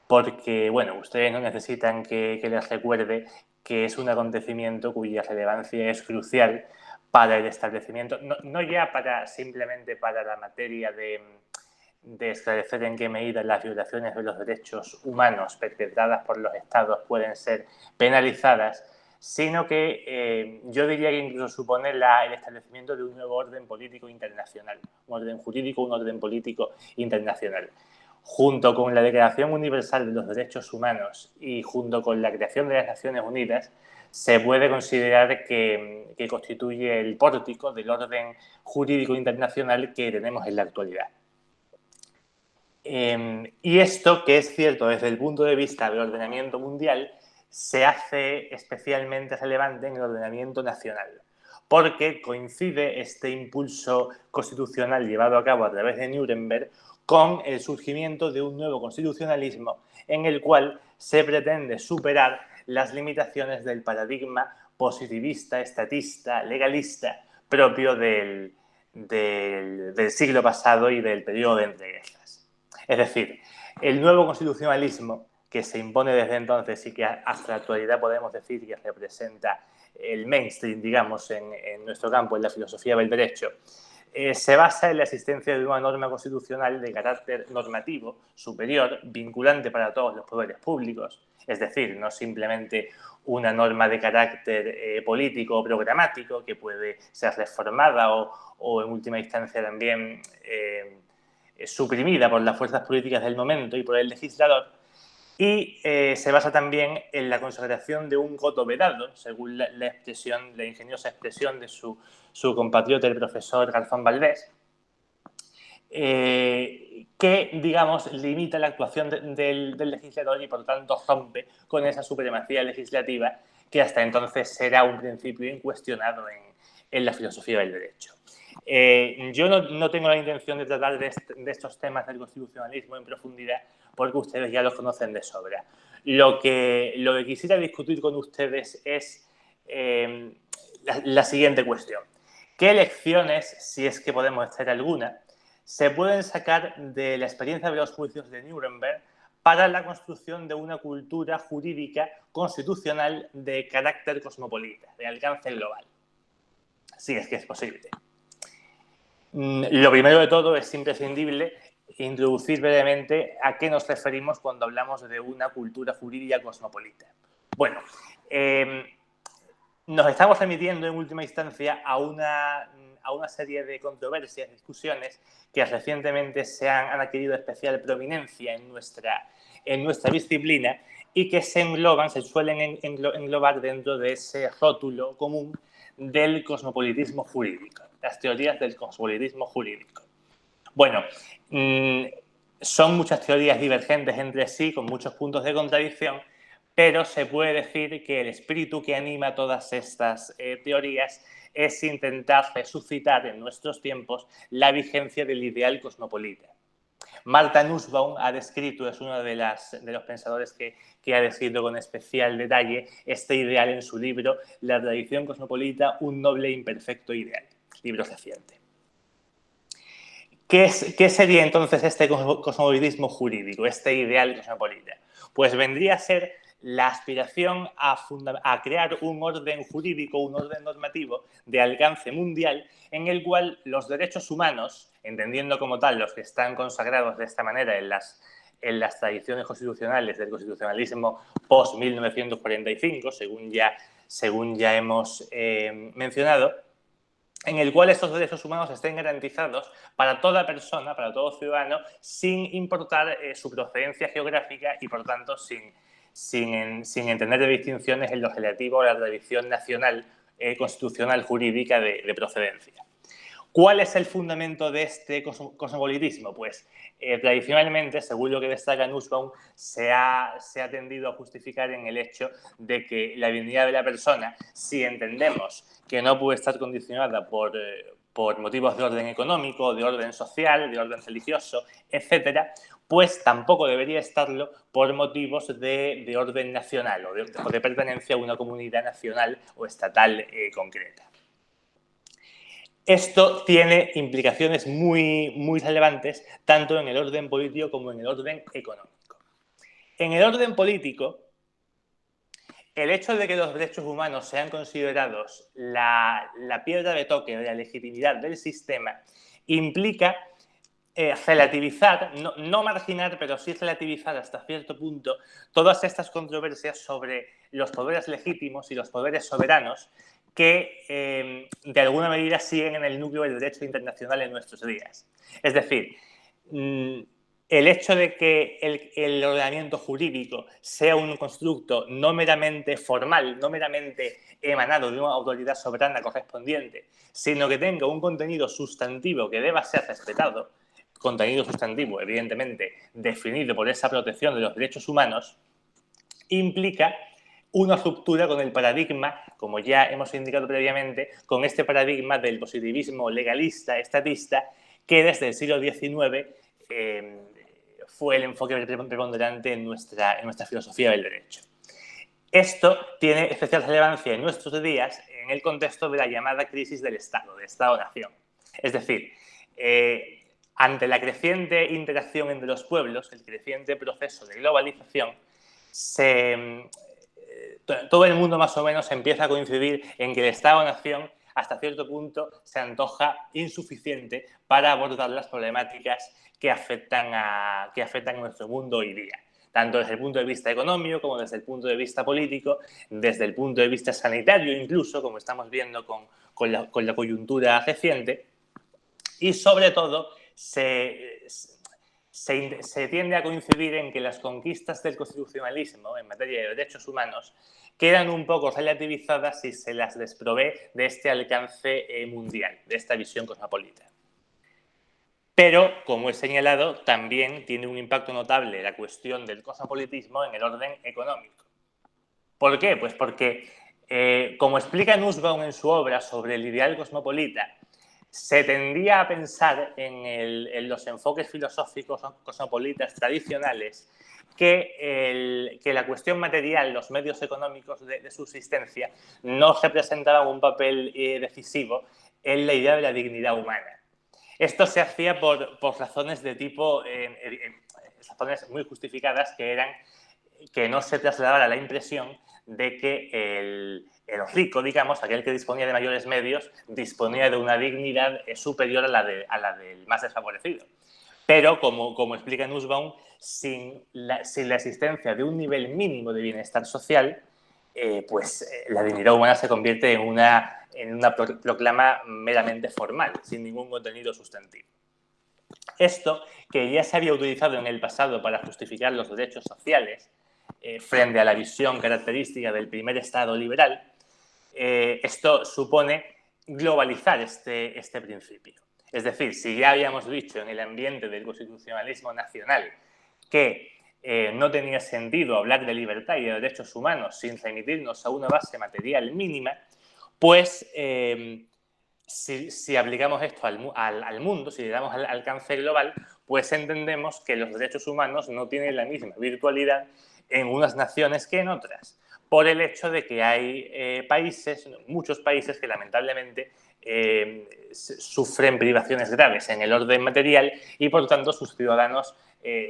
porque, bueno, ustedes no necesitan que les recuerde que es un acontecimiento cuya relevancia es crucial para el establecimiento, no ya simplemente para la materia de esclarecer en qué medida las violaciones de los derechos humanos perpetradas por los estados pueden ser penalizadas, sino que yo diría que incluso supone el establecimiento de un nuevo orden político internacional, un orden jurídico, un orden político internacional. Junto con la Declaración Universal de los Derechos Humanos y junto con la creación de las Naciones Unidas, se puede considerar que constituye el pórtico del orden jurídico internacional que tenemos en la actualidad. Y esto, que es cierto desde el punto de vista del ordenamiento mundial, se hace especialmente relevante en el ordenamiento nacional, porque coincide este impulso constitucional llevado a cabo a través de Nuremberg con el surgimiento de un nuevo constitucionalismo en el cual se pretende superar las limitaciones del paradigma positivista, estatista, legalista propio del siglo pasado y del periodo de entreguerras. Es decir, el nuevo constitucionalismo que se impone desde entonces y que hasta la actualidad podemos decir que representa el mainstream, digamos, en nuestro campo, en la filosofía del derecho, se basa en la existencia de una norma constitucional de carácter normativo superior, vinculante para todos los poderes públicos, es decir, no simplemente una norma de carácter político o programático que puede ser reformada o en última instancia también suprimida por las fuerzas políticas del momento y por el legislador, y se basa también en la consagración de un coto vedado, según la ingeniosa expresión de su compatriota, el profesor Garzón Valdés, que, digamos, limita la actuación del legislador y, por tanto, rompe con esa supremacía legislativa que hasta entonces era un principio incuestionado en la filosofía del derecho. Yo no tengo la intención de tratar de estos temas del constitucionalismo en profundidad porque ustedes ya los conocen de sobra. Lo que quisiera discutir con ustedes es la siguiente cuestión. ¿Qué lecciones, si es que podemos hacer alguna, se pueden sacar de la experiencia de los juicios de Nuremberg para la construcción de una cultura jurídica constitucional de carácter cosmopolita, de alcance global? Si es que es posible. Lo primero de todo es imprescindible introducir brevemente a qué nos referimos cuando hablamos de una cultura jurídica cosmopolita. Bueno, nos estamos remitiendo en última instancia a una serie de controversias, discusiones que recientemente han adquirido especial prominencia en nuestra disciplina y que se suelen englobar dentro de ese rótulo común del cosmopolitismo jurídico, las teorías del cosmopolitismo jurídico. Bueno, son muchas teorías divergentes entre sí, con muchos puntos de contradicción, pero se puede decir que el espíritu que anima todas estas teorías es intentar resucitar en nuestros tiempos la vigencia del ideal cosmopolita. Martha Nussbaum ha descrito, es uno de los pensadores que ha descrito con especial detalle este ideal en su libro La tradición cosmopolita, un noble e imperfecto ideal, libro reciente. ¿Qué sería entonces este cosmopolitismo jurídico, este ideal cosmopolita? Pues vendría a ser la aspiración a crear un orden jurídico, un orden normativo de alcance mundial en el cual los derechos humanos, entendiendo como tal los que están consagrados de esta manera en las tradiciones constitucionales del constitucionalismo post-1945, según ya hemos mencionado, en el cual estos derechos humanos estén garantizados para toda persona, para todo ciudadano, sin importar su procedencia geográfica y, por tanto, sin entender de distinciones en lo relativo a la tradición nacional, constitucional, jurídica de procedencia. ¿Cuál es el fundamento de este cosmopolitismo? Pues tradicionalmente, según lo que destaca Nussbaum, se ha tendido a justificar en el hecho de que la dignidad de la persona, si entendemos que no puede estar condicionada por motivos de orden económico, de orden social, de orden religioso, etcétera, pues tampoco debería estarlo por motivos de orden nacional o de pertenencia a una comunidad nacional o estatal concreta. Esto tiene implicaciones muy relevantes tanto en el orden político como en el orden económico. En el orden político, el hecho de que los derechos humanos sean considerados la piedra de toque de la legitimidad del sistema implica relativizar, no marginar, pero sí relativizar hasta cierto punto todas estas controversias sobre los poderes legítimos y los poderes soberanos que de alguna medida siguen en el núcleo del derecho internacional en nuestros días. Es decir, el hecho de que el ordenamiento jurídico sea un constructo no meramente formal, no meramente emanado de una autoridad soberana correspondiente, sino que tenga un contenido sustantivo que deba ser respetado, contenido sustantivo, evidentemente, definido por esa protección de los derechos humanos, implica una ruptura con el paradigma, como ya hemos indicado previamente, con este paradigma del positivismo legalista, estatista, que desde el siglo XIX fue el enfoque preponderante en nuestra filosofía del derecho. Esto tiene especial relevancia en nuestros días en el contexto de la llamada crisis del Estado, de Estado-nación. Es decir, ante la creciente interacción entre los pueblos, el creciente proceso de globalización, todo el mundo más o menos empieza a coincidir en que el Estado-nación hasta cierto punto se antoja insuficiente para abordar las problemáticas que afectan a nuestro mundo hoy día, tanto desde el punto de vista económico como desde el punto de vista político, desde el punto de vista sanitario incluso, como estamos viendo con la coyuntura reciente, y sobre todo se tiende a coincidir en que las conquistas del constitucionalismo en materia de derechos humanos quedan un poco relativizadas si se las desprovee de este alcance mundial, de esta visión cosmopolita. Pero, como he señalado, también tiene un impacto notable la cuestión del cosmopolitismo en el orden económico. ¿Por qué? Pues porque, como explica Nussbaum en su obra sobre el ideal cosmopolita, se tendía a pensar en los enfoques filosóficos cosmopolitas tradicionales que la cuestión material, los medios económicos de subsistencia, no representaban un papel decisivo en la idea de la dignidad humana. Esto se hacía por razones de tipo, razones muy justificadas, que eran que no se trasladara la impresión de que el rico, digamos, aquel que disponía de mayores medios, disponía de una dignidad superior a la del más desfavorecido. Pero, como explica Nussbaum, sin la existencia de un nivel mínimo de bienestar social, pues la dignidad humana se convierte en una proclama meramente formal, sin ningún contenido sustantivo. Esto, que ya se había utilizado en el pasado para justificar los derechos sociales, frente a la visión característica del primer Estado liberal, esto supone globalizar este principio. Es decir, si ya habíamos dicho en el ambiente del constitucionalismo nacional que no tenía sentido hablar de libertad y de derechos humanos sin remitirnos a una base material mínima, pues si aplicamos esto al mundo, si le damos al alcance global, pues entendemos que los derechos humanos no tienen la misma virtualidad en unas naciones que en otras, por el hecho de que hay muchos países que lamentablemente sufren privaciones graves en el orden material y, por tanto, sus ciudadanos,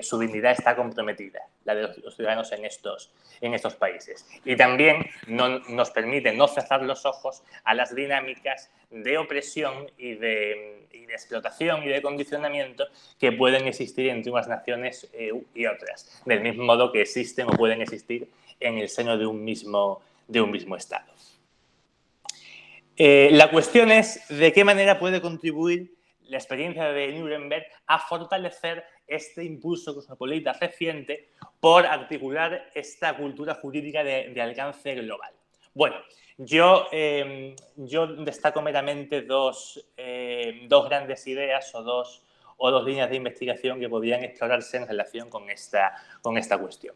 su dignidad está comprometida, la de los ciudadanos en estos países. Y también nos permite no cerrar los ojos a las dinámicas de opresión y de explotación y de condicionamiento que pueden existir entre unas naciones y otras, del mismo modo que existen o pueden existir en el seno de un mismo Estado. La cuestión es de qué manera puede contribuir la experiencia de Nuremberg a fortalecer este impulso cosmopolita reciente por articular esta cultura jurídica de alcance global. Bueno, yo destaco meramente dos grandes ideas o dos líneas de investigación que podrían explorarse en relación con esta cuestión.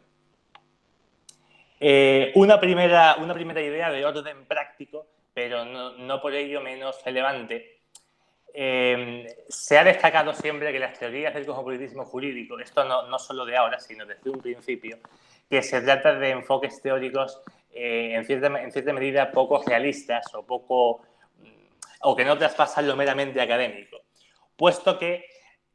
Una primera idea de orden práctico, pero no por ello menos relevante. Se ha destacado siempre que las teorías del cosmopolitismo jurídico, esto no solo de ahora, sino desde un principio, que se trata de enfoques teóricos en cierta medida poco realistas o que no traspasan lo meramente académico, puesto que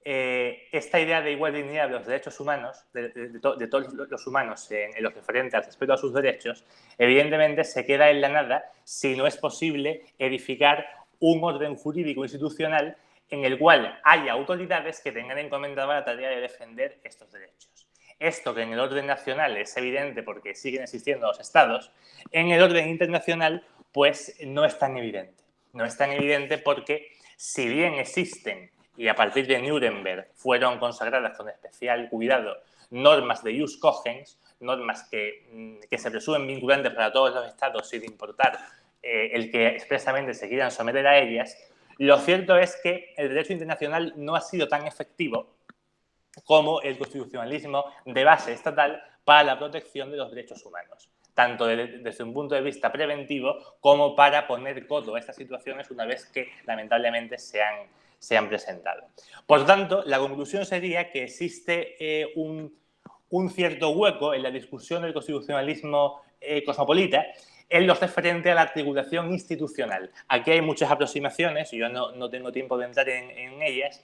esta idea de igual dignidad de los derechos humanos, de todos los humanos en lo referente al respeto a sus derechos, evidentemente se queda en la nada si no es posible edificar un orden jurídico institucional en el cual haya autoridades que tengan encomendada la tarea de defender estos derechos. Esto que en el orden nacional es evidente porque siguen existiendo los estados, en el orden internacional pues no es tan evidente. No es tan evidente porque si bien existen y a partir de Nuremberg fueron consagradas con especial cuidado normas de jus cogens, normas que se presumen vinculantes para todos los estados sin importar el que expresamente se quieran someter a ellas, lo cierto es que el derecho internacional no ha sido tan efectivo como el constitucionalismo de base estatal para la protección de los derechos humanos, tanto desde un punto de vista preventivo como para poner coto a estas situaciones una vez que lamentablemente se han presentado. Por tanto, la conclusión sería que existe un cierto hueco en la discusión del constitucionalismo cosmopolita en lo referente a la articulación institucional. Aquí hay muchas aproximaciones, yo no tengo tiempo de entrar en ellas.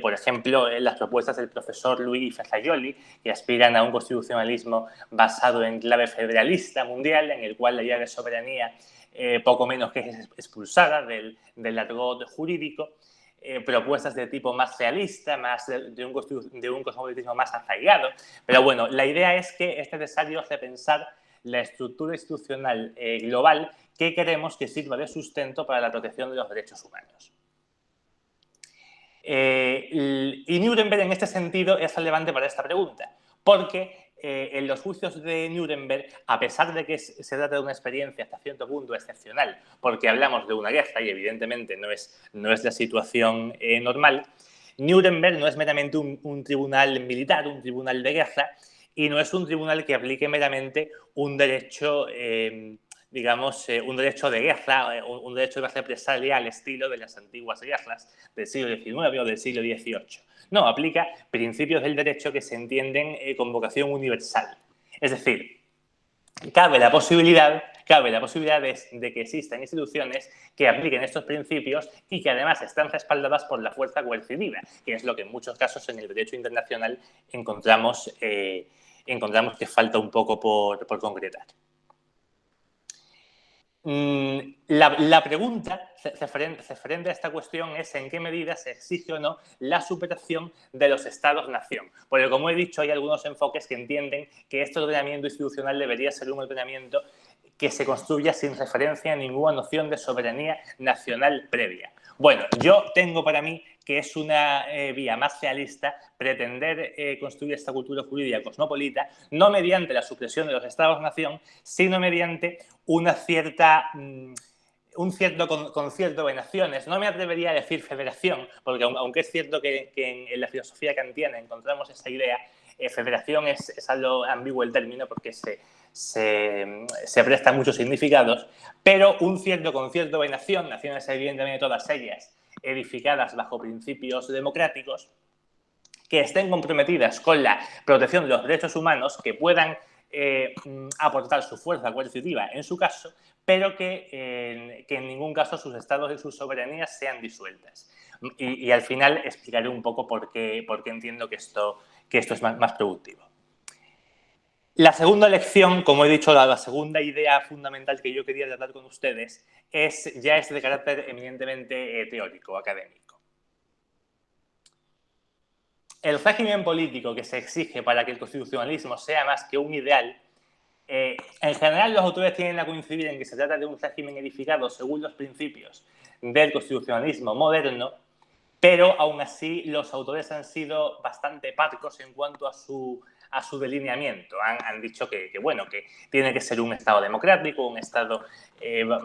Por ejemplo, en las propuestas del profesor Luis Fazzaioli, que aspiran a un constitucionalismo basado en clave federalista mundial, en el cual la idea de soberanía poco menos que es expulsada del argot jurídico. Propuestas de tipo más realista, más de un cosmopolitismo más arraigado. Pero bueno, la idea es que es necesario repensar la estructura institucional global que queremos que sirva de sustento para la protección de los derechos humanos. Y Nuremberg en este sentido es relevante para esta pregunta, porque en los juicios de Nuremberg, a pesar de que se trata de una experiencia hasta cierto punto excepcional, porque hablamos de una guerra y evidentemente no es la situación normal, Nuremberg no es meramente un tribunal militar, un tribunal de guerra, y no es un tribunal que aplique meramente un derecho, un derecho de guerra, un derecho de represalia al estilo de las antiguas guerras del siglo XIX o del siglo XVIII. No, aplica principios del derecho que se entienden con vocación universal. Es decir, cabe la posibilidad de que existan instituciones que apliquen estos principios y que además están respaldadas por la fuerza coercitiva, que es lo que en muchos casos en el derecho internacional encontramos que falta un poco por concretar. La pregunta referente a esta cuestión es en qué medida se exige o no la superación de los estados-nación. Porque, como he dicho, hay algunos enfoques que entienden que este ordenamiento institucional debería ser un ordenamiento que se construya sin referencia a ninguna noción de soberanía nacional previa. Bueno, yo tengo para mí que es una vía más realista pretender construir esta cultura jurídica cosmopolita, no mediante la supresión de los estados-nación, sino mediante un cierto concierto de naciones. No me atrevería a decir federación, porque aunque es cierto que en la filosofía kantiana encontramos esa idea, federación es algo ambiguo el término porque se presta muchos significados, pero un cierto concierto de naciones evidentemente todas ellas edificadas bajo principios democráticos, que estén comprometidas con la protección de los derechos humanos, que puedan aportar su fuerza coercitiva en su caso, pero que en ningún caso sus estados y sus soberanías sean disueltas. Y al final explicaré un poco por qué entiendo que esto es más productivo. La segunda lección, como he dicho, la segunda idea fundamental que yo quería tratar con ustedes ya es de carácter eminentemente teórico, académico. El régimen político que se exige para que el constitucionalismo sea más que un ideal, en general los autores tienden a coincidir en que se trata de un régimen edificado según los principios del constitucionalismo moderno, pero aún así los autores han sido bastante parcos en cuanto a su delineamiento. Han dicho que tiene que ser un Estado democrático, un Estado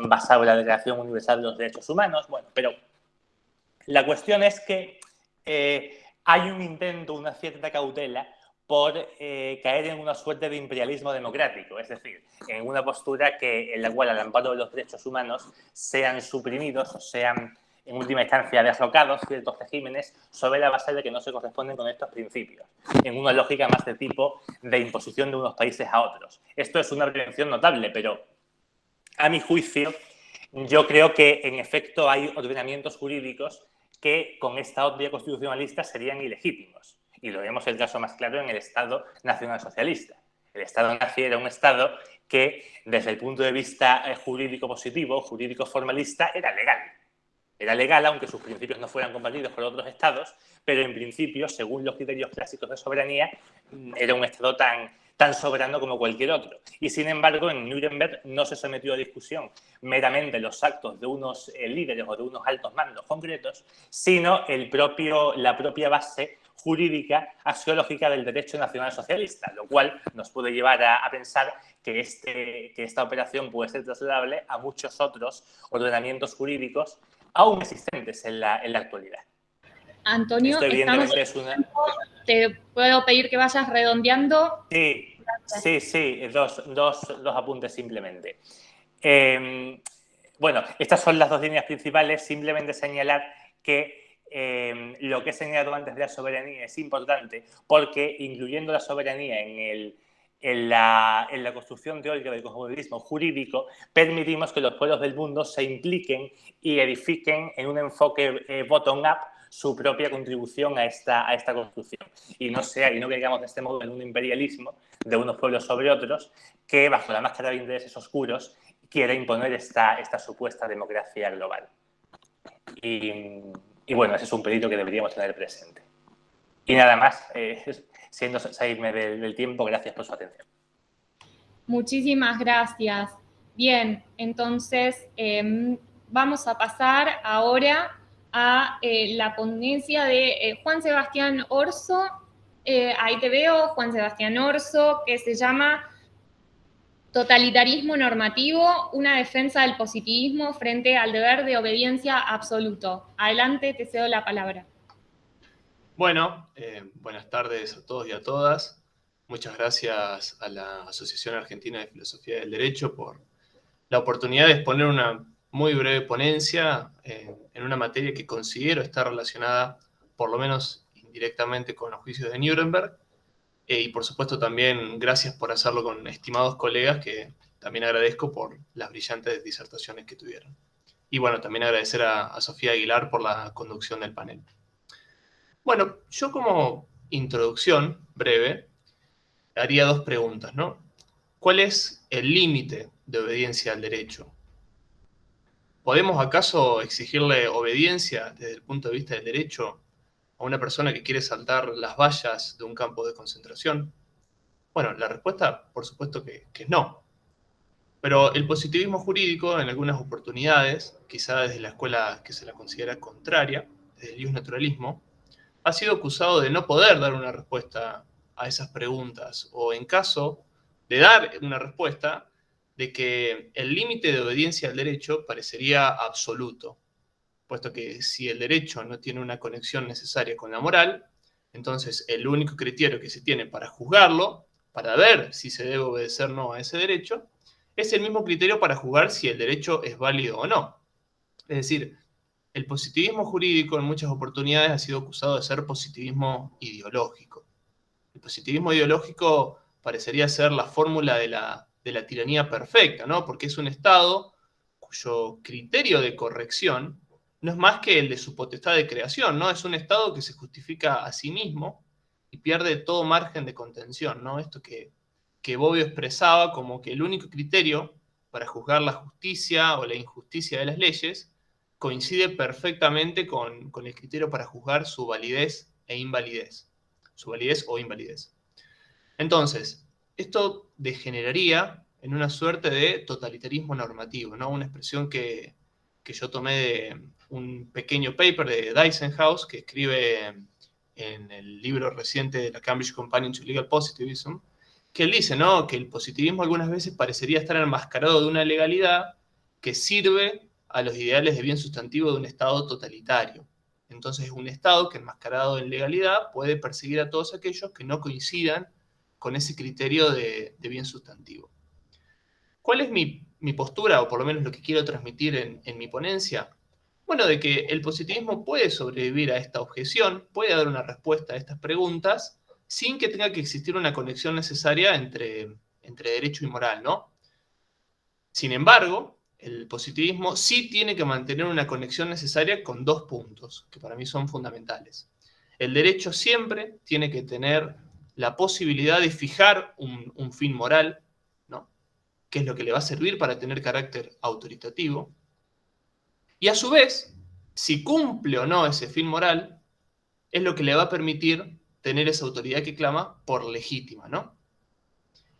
basado en la Declaración Universal de los Derechos Humanos. Bueno, pero la cuestión es que hay un intento, una cierta cautela por caer en una suerte de imperialismo democrático, es decir, en una postura en la cual al amparo de los derechos humanos sean suprimidos o sean en última instancia derrocados ciertos regímenes sobre la base de que no se corresponden con estos principios, en una lógica más de tipo de imposición de unos países a otros. Esto es una prevención notable, pero a mi juicio yo creo que en efecto hay ordenamientos jurídicos que con esta óptica constitucionalista serían ilegítimos. Y lo vemos el caso más claro en el Estado nacionalsocialista. El Estado nazi era un Estado que, desde el punto de vista jurídico positivo, jurídico formalista, era legal. Era legal, aunque sus principios no fueran compartidos por otros estados, pero en principio, según los criterios clásicos de soberanía, era un estado tan soberano como cualquier otro. Y sin embargo, en Nuremberg no se sometió a discusión meramente los actos de unos líderes o de unos altos mandos concretos, sino la propia base jurídica axiológica del derecho nacional socialista, lo cual nos puede llevar a pensar que esta operación puede ser trasladable a muchos otros ordenamientos jurídicos aún existentes en la actualidad. Antonio, esto evidentemente es una... ¿Te puedo pedir que vayas redondeando? Sí, dos apuntes simplemente. Bueno, estas son las dos líneas principales, simplemente señalar que lo que he señalado antes de la soberanía es importante porque incluyendo la soberanía en la construcción teórica del cosmogonismo jurídico, permitimos que los pueblos del mundo se impliquen y edifiquen en un enfoque bottom-up su propia contribución a esta construcción. Y no caigamos de este modo en un imperialismo de unos pueblos sobre otros que, bajo la máscara de intereses oscuros, quiere imponer esta supuesta democracia global. Y bueno, ese es un peligro que deberíamos tener presente. Y nada más, siendo salirme del tiempo, gracias por su atención. Muchísimas gracias. Bien, entonces vamos a pasar ahora a la ponencia de Juan Sebastián Orso. Ahí te veo, Juan Sebastián Orso, que se llama Totalitarismo normativo, una defensa del positivismo frente al deber de obediencia absoluto. Adelante, te cedo la palabra. Bueno, buenas tardes a todos y a todas. Muchas gracias a la Asociación Argentina de Filosofía del Derecho por la oportunidad de exponer una muy breve ponencia en una materia que considero está relacionada, por lo menos indirectamente, con los juicios de Nuremberg. Y por supuesto también gracias por hacerlo con estimados colegas, que también agradezco por las brillantes disertaciones que tuvieron. Y bueno, también agradecer a Sofía Aguilar por la conducción del panel. Bueno, yo como introducción breve haría dos preguntas, ¿no? ¿Cuál es el límite de obediencia al derecho? ¿Podemos acaso exigirle obediencia desde el punto de vista del derecho a una persona que quiere saltar las vallas de un campo de concentración? Bueno, la respuesta, por supuesto que es no. Pero el positivismo jurídico, en algunas oportunidades, quizá desde la escuela que se la considera contraria, desde el justnaturalismo, ha sido acusado de no poder dar una respuesta a esas preguntas, o en caso de dar una respuesta, de que el límite de obediencia al derecho parecería absoluto, puesto que si el derecho no tiene una conexión necesaria con la moral, entonces el único criterio que se tiene para juzgarlo, para ver si se debe obedecer o no a ese derecho, es el mismo criterio para juzgar si el derecho es válido o no. Es decir, el positivismo jurídico en muchas oportunidades ha sido acusado de ser positivismo ideológico. El positivismo ideológico parecería ser la fórmula de la tiranía perfecta, ¿no? Porque es un Estado cuyo criterio de corrección no es más que el de su potestad de creación, ¿no? Es un Estado que se justifica a sí mismo y pierde todo margen de contención, ¿no? Esto que Bobbio expresaba como que el único criterio para juzgar la justicia o la injusticia de las leyes coincide perfectamente con el criterio para juzgar su validez e invalidez. Su validez o invalidez. Entonces, esto degeneraría en una suerte de totalitarismo normativo, ¿no? Una expresión que yo tomé de un pequeño paper de Dysenhouse, que escribe en el libro reciente de la Cambridge Companion to Legal Positivism, que él dice, ¿no?, que el positivismo algunas veces parecería estar enmascarado de una legalidad que sirve a los ideales de bien sustantivo de un Estado totalitario. Entonces es un Estado que, enmascarado en legalidad, puede perseguir a todos aquellos que no coincidan con ese criterio de bien sustantivo. ¿Cuál es mi postura, o por lo menos lo que quiero transmitir en mi ponencia? Bueno, de que el positivismo puede sobrevivir a esta objeción, puede dar una respuesta a estas preguntas, sin que tenga que existir una conexión necesaria entre derecho y moral, ¿no? Sin embargo, el positivismo sí tiene que mantener una conexión necesaria con dos puntos, que para mí son fundamentales. El derecho siempre tiene que tener la posibilidad de fijar un fin moral, ¿no?, que es lo que le va a servir para tener carácter autoritativo. Y a su vez, si cumple o no ese fin moral, es lo que le va a permitir tener esa autoridad que clama por legítima, ¿no?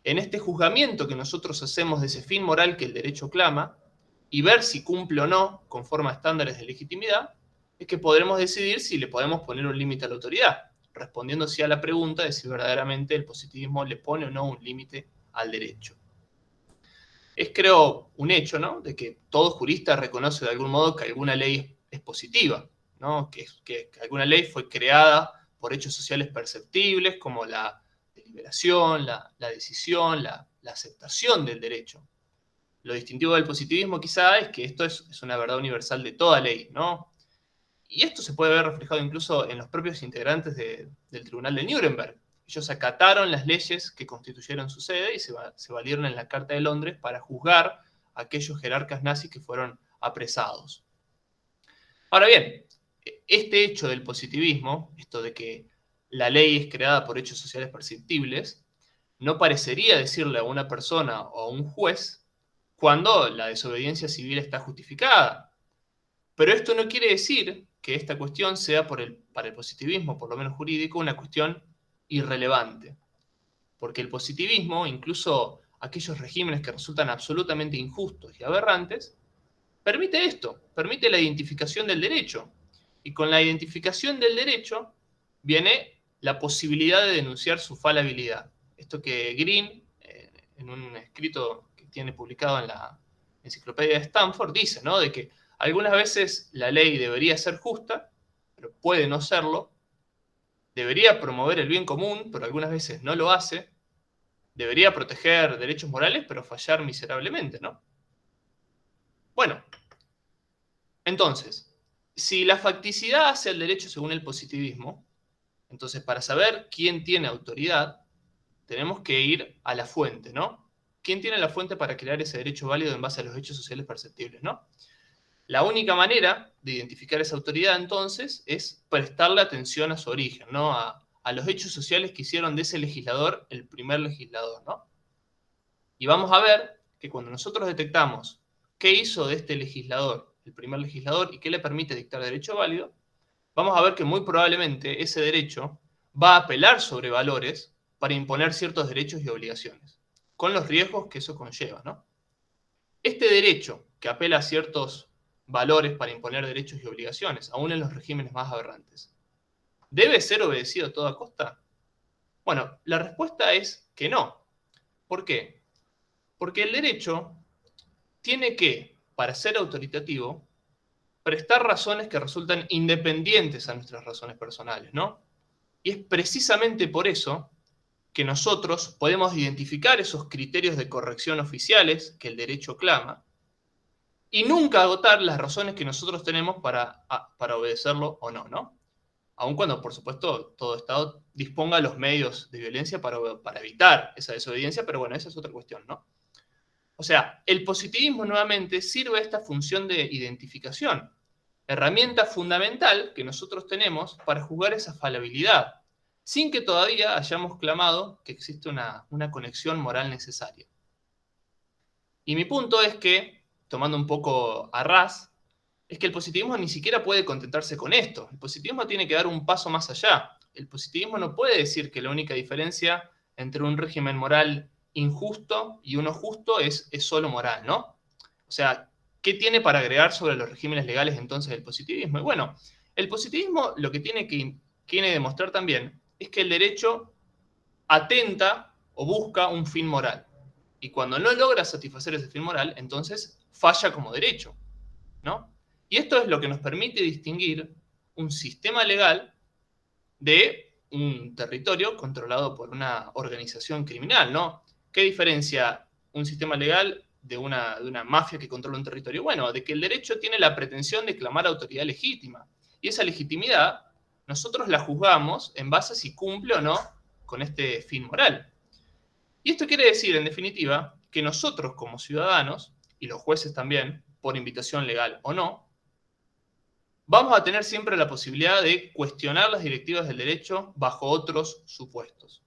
En este juzgamiento que nosotros hacemos de ese fin moral que el derecho clama, y ver si cumple o no conforme a estándares de legitimidad, es que podremos decidir si le podemos poner un límite a la autoridad, respondiendo sí a la pregunta de si verdaderamente el positivismo le pone o no un límite al derecho. Es, creo, un hecho, ¿no?, de que todo jurista reconoce de algún modo que alguna ley es positiva, ¿no?, que alguna ley fue creada por hechos sociales perceptibles como la deliberación, la decisión, la aceptación del derecho. Lo distintivo del positivismo quizá es que esto es una verdad universal de toda ley, ¿no? Y esto se puede ver reflejado incluso en los propios integrantes del Tribunal de Nuremberg. Ellos acataron las leyes que constituyeron su sede y se valieron en la Carta de Londres para juzgar a aquellos jerarcas nazis que fueron apresados. Ahora bien, este hecho del positivismo, esto de que la ley es creada por hechos sociales perceptibles, no parecería decirle a una persona o a un juez cuando la desobediencia civil está justificada. Pero esto no quiere decir que esta cuestión sea para el positivismo, por lo menos jurídico, una cuestión irrelevante. Porque el positivismo, incluso aquellos regímenes que resultan absolutamente injustos y aberrantes, permite esto, permite la identificación del derecho. Y con la identificación del derecho viene la posibilidad de denunciar su falabilidad. Esto que Green, en un escrito que tiene publicado en la Enciclopedia de Stanford, dice, ¿no?, de que algunas veces la ley debería ser justa, pero puede no serlo. Debería promover el bien común, pero algunas veces no lo hace. Debería proteger derechos morales, pero fallar miserablemente, ¿no? Bueno, entonces, si la facticidad hace el derecho según el positivismo, entonces para saber quién tiene autoridad, tenemos que ir a la fuente, ¿no? ¿Quién tiene la fuente para crear ese derecho válido en base a los hechos sociales perceptibles, ¿no? La única manera de identificar esa autoridad, entonces, es prestarle atención a su origen, ¿no?, a los hechos sociales que hicieron de ese legislador el primer legislador, ¿no? Y vamos a ver que cuando nosotros detectamos qué hizo de este legislador el primer legislador y qué le permite dictar derecho válido, vamos a ver que muy probablemente ese derecho va a apelar sobre valores para imponer ciertos derechos y obligaciones, con los riesgos que eso conlleva, ¿no? Este derecho que apela a ciertos valores para imponer derechos y obligaciones, aún en los regímenes más aberrantes, ¿debe ser obedecido a toda costa? Bueno, la respuesta es que no. ¿Por qué? Porque el derecho tiene que, para ser autoritativo, prestar razones que resultan independientes a nuestras razones personales, ¿no? Y es precisamente por eso que nosotros podemos identificar esos criterios de corrección oficiales que el derecho clama y nunca agotar las razones que nosotros tenemos para obedecerlo o no, ¿no? aun cuando, por supuesto, todo Estado disponga los medios de violencia para evitar esa desobediencia, pero bueno, esa es otra cuestión, ¿no? O sea, el positivismo nuevamente sirve a esta función de identificación, herramienta fundamental que nosotros tenemos para juzgar esa falabilidad, sin que todavía hayamos clamado que existe una conexión moral necesaria. Y mi punto es que, tomando un poco a ras, es que el positivismo ni siquiera puede contentarse con esto. El positivismo tiene que dar un paso más allá. El positivismo no puede decir que la única diferencia entre un régimen moral injusto y uno justo es solo moral, ¿no? O sea, ¿qué tiene para agregar sobre los regímenes legales entonces el positivismo? Y bueno, el positivismo lo que tiene que demostrar también es que el derecho atenta o busca un fin moral. Y cuando no logra satisfacer ese fin moral, entonces falla como derecho, ¿no? Y esto es lo que nos permite distinguir un sistema legal de un territorio controlado por una organización criminal, ¿no? ¿Qué diferencia un sistema legal de una mafia que controla un territorio? Bueno, de que el derecho tiene la pretensión de clamar autoridad legítima. Y esa legitimidad nosotros la juzgamos en base a si cumple o no con este fin moral. Y esto quiere decir, en definitiva, que nosotros como ciudadanos, y los jueces también, por invitación legal o no, vamos a tener siempre la posibilidad de cuestionar las directivas del derecho bajo otros supuestos.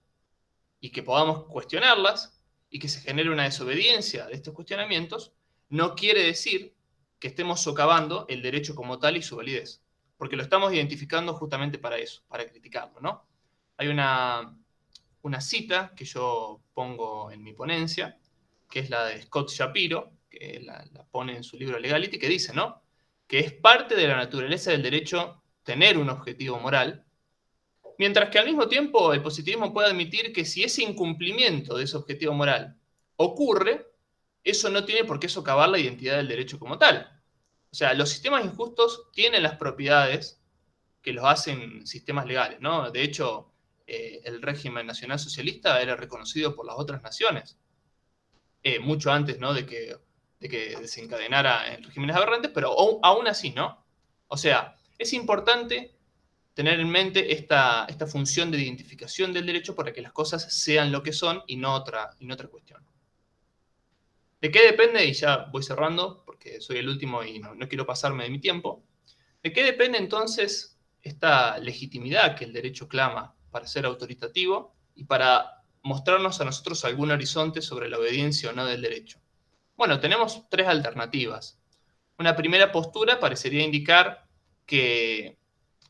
Y que podamos cuestionarlas y que se genere una desobediencia de estos cuestionamientos no quiere decir que estemos socavando el derecho como tal y su validez. Porque lo estamos identificando justamente para eso, para criticarlo, ¿no? Hay una cita que yo pongo en mi ponencia, que es la de Scott Shapiro, que la pone en su libro Legality, que dice, ¿no?, que es parte de la naturaleza del derecho tener un objetivo moral, mientras que al mismo tiempo el positivismo puede admitir que si ese incumplimiento de ese objetivo moral ocurre, eso no tiene por qué socavar la identidad del derecho como tal. O sea, los sistemas injustos tienen las propiedades que los hacen sistemas legales, ¿no? De hecho, el régimen nacional socialista era reconocido por las otras naciones, mucho antes, ¿no?, de que desencadenara en regímenes aberrantes, pero aún así, ¿no? O sea, es importante tener en mente esta función de identificación del derecho para que las cosas sean lo que son y no otra cuestión. ¿De qué depende? Y ya voy cerrando, porque soy el último y no quiero pasarme de mi tiempo. ¿De qué depende entonces esta legitimidad que el derecho clama para ser autoritativo y para mostrarnos a nosotros algún horizonte sobre la obediencia o no del derecho? Bueno, tenemos tres alternativas. Una primera postura parecería indicar que,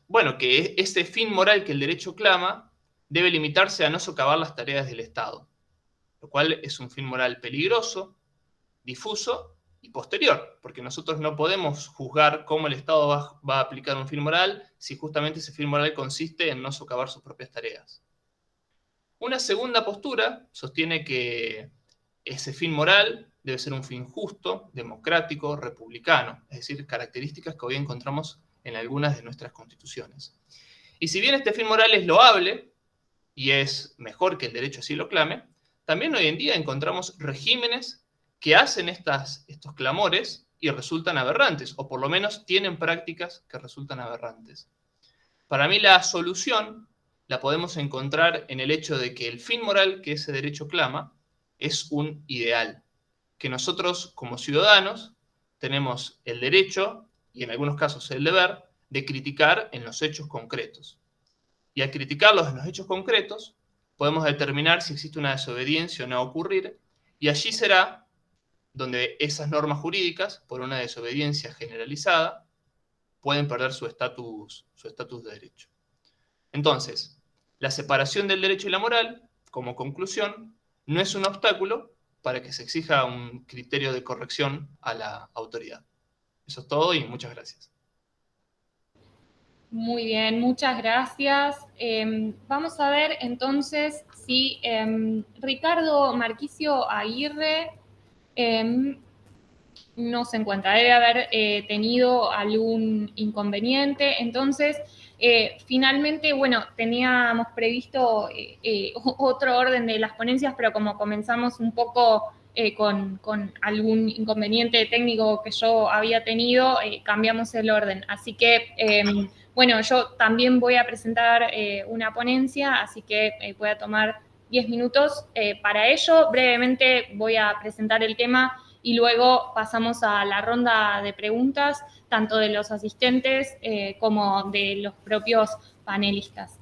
bueno, que ese fin moral que el derecho clama debe limitarse a no socavar las tareas del Estado, lo cual es un fin moral peligroso, difuso y posterior, porque nosotros no podemos juzgar cómo el Estado va a aplicar un fin moral si justamente ese fin moral consiste en no socavar sus propias tareas. Una segunda postura sostiene que ese fin moral debe ser un fin justo, democrático, republicano, es decir, características que hoy encontramos en algunas de nuestras constituciones. Y si bien este fin moral es loable y es mejor que el derecho así lo clame, también hoy en día encontramos regímenes que hacen estos clamores y resultan aberrantes, o por lo menos tienen prácticas que resultan aberrantes. Para mí la solución la podemos encontrar en el hecho de que el fin moral que ese derecho clama es un ideal, que nosotros como ciudadanos tenemos el derecho, y en algunos casos el deber, de criticar en los hechos concretos. Y al criticarlos en los hechos concretos, podemos determinar si existe una desobediencia o no a ocurrir, y allí será donde esas normas jurídicas, por una desobediencia generalizada, pueden perder su estatus de derecho. Entonces, la separación del derecho y la moral, como conclusión, no es un obstáculo para que se exija un criterio de corrección a la autoridad. Eso es todo y muchas gracias. Muy bien, muchas gracias. Vamos a ver entonces si Ricardo Marquicio Aguirre no se encuentra. Debe haber tenido algún inconveniente. Entonces, finalmente, bueno, teníamos previsto otro orden de las ponencias, pero como comenzamos un poco con algún inconveniente técnico que yo había tenido, cambiamos el orden. Así que bueno, yo también voy a presentar una ponencia, así que voy a tomar 10 minutos para ello. Brevemente voy a presentar el tema y luego pasamos a la ronda de preguntas, tanto de los asistentes como de los propios panelistas.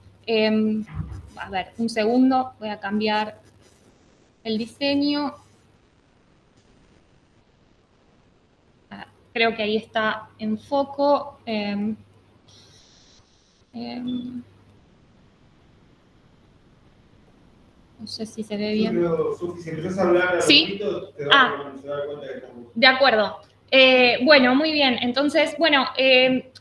A ver, un segundo, voy a cambiar el diseño. Creo que ahí está en foco. No sé si se ve bien. Pero, Sufi, si empezás a hablar ¿Sí? te vas a dar cuenta que estamos... De acuerdo. Bueno, muy bien. Entonces, bueno,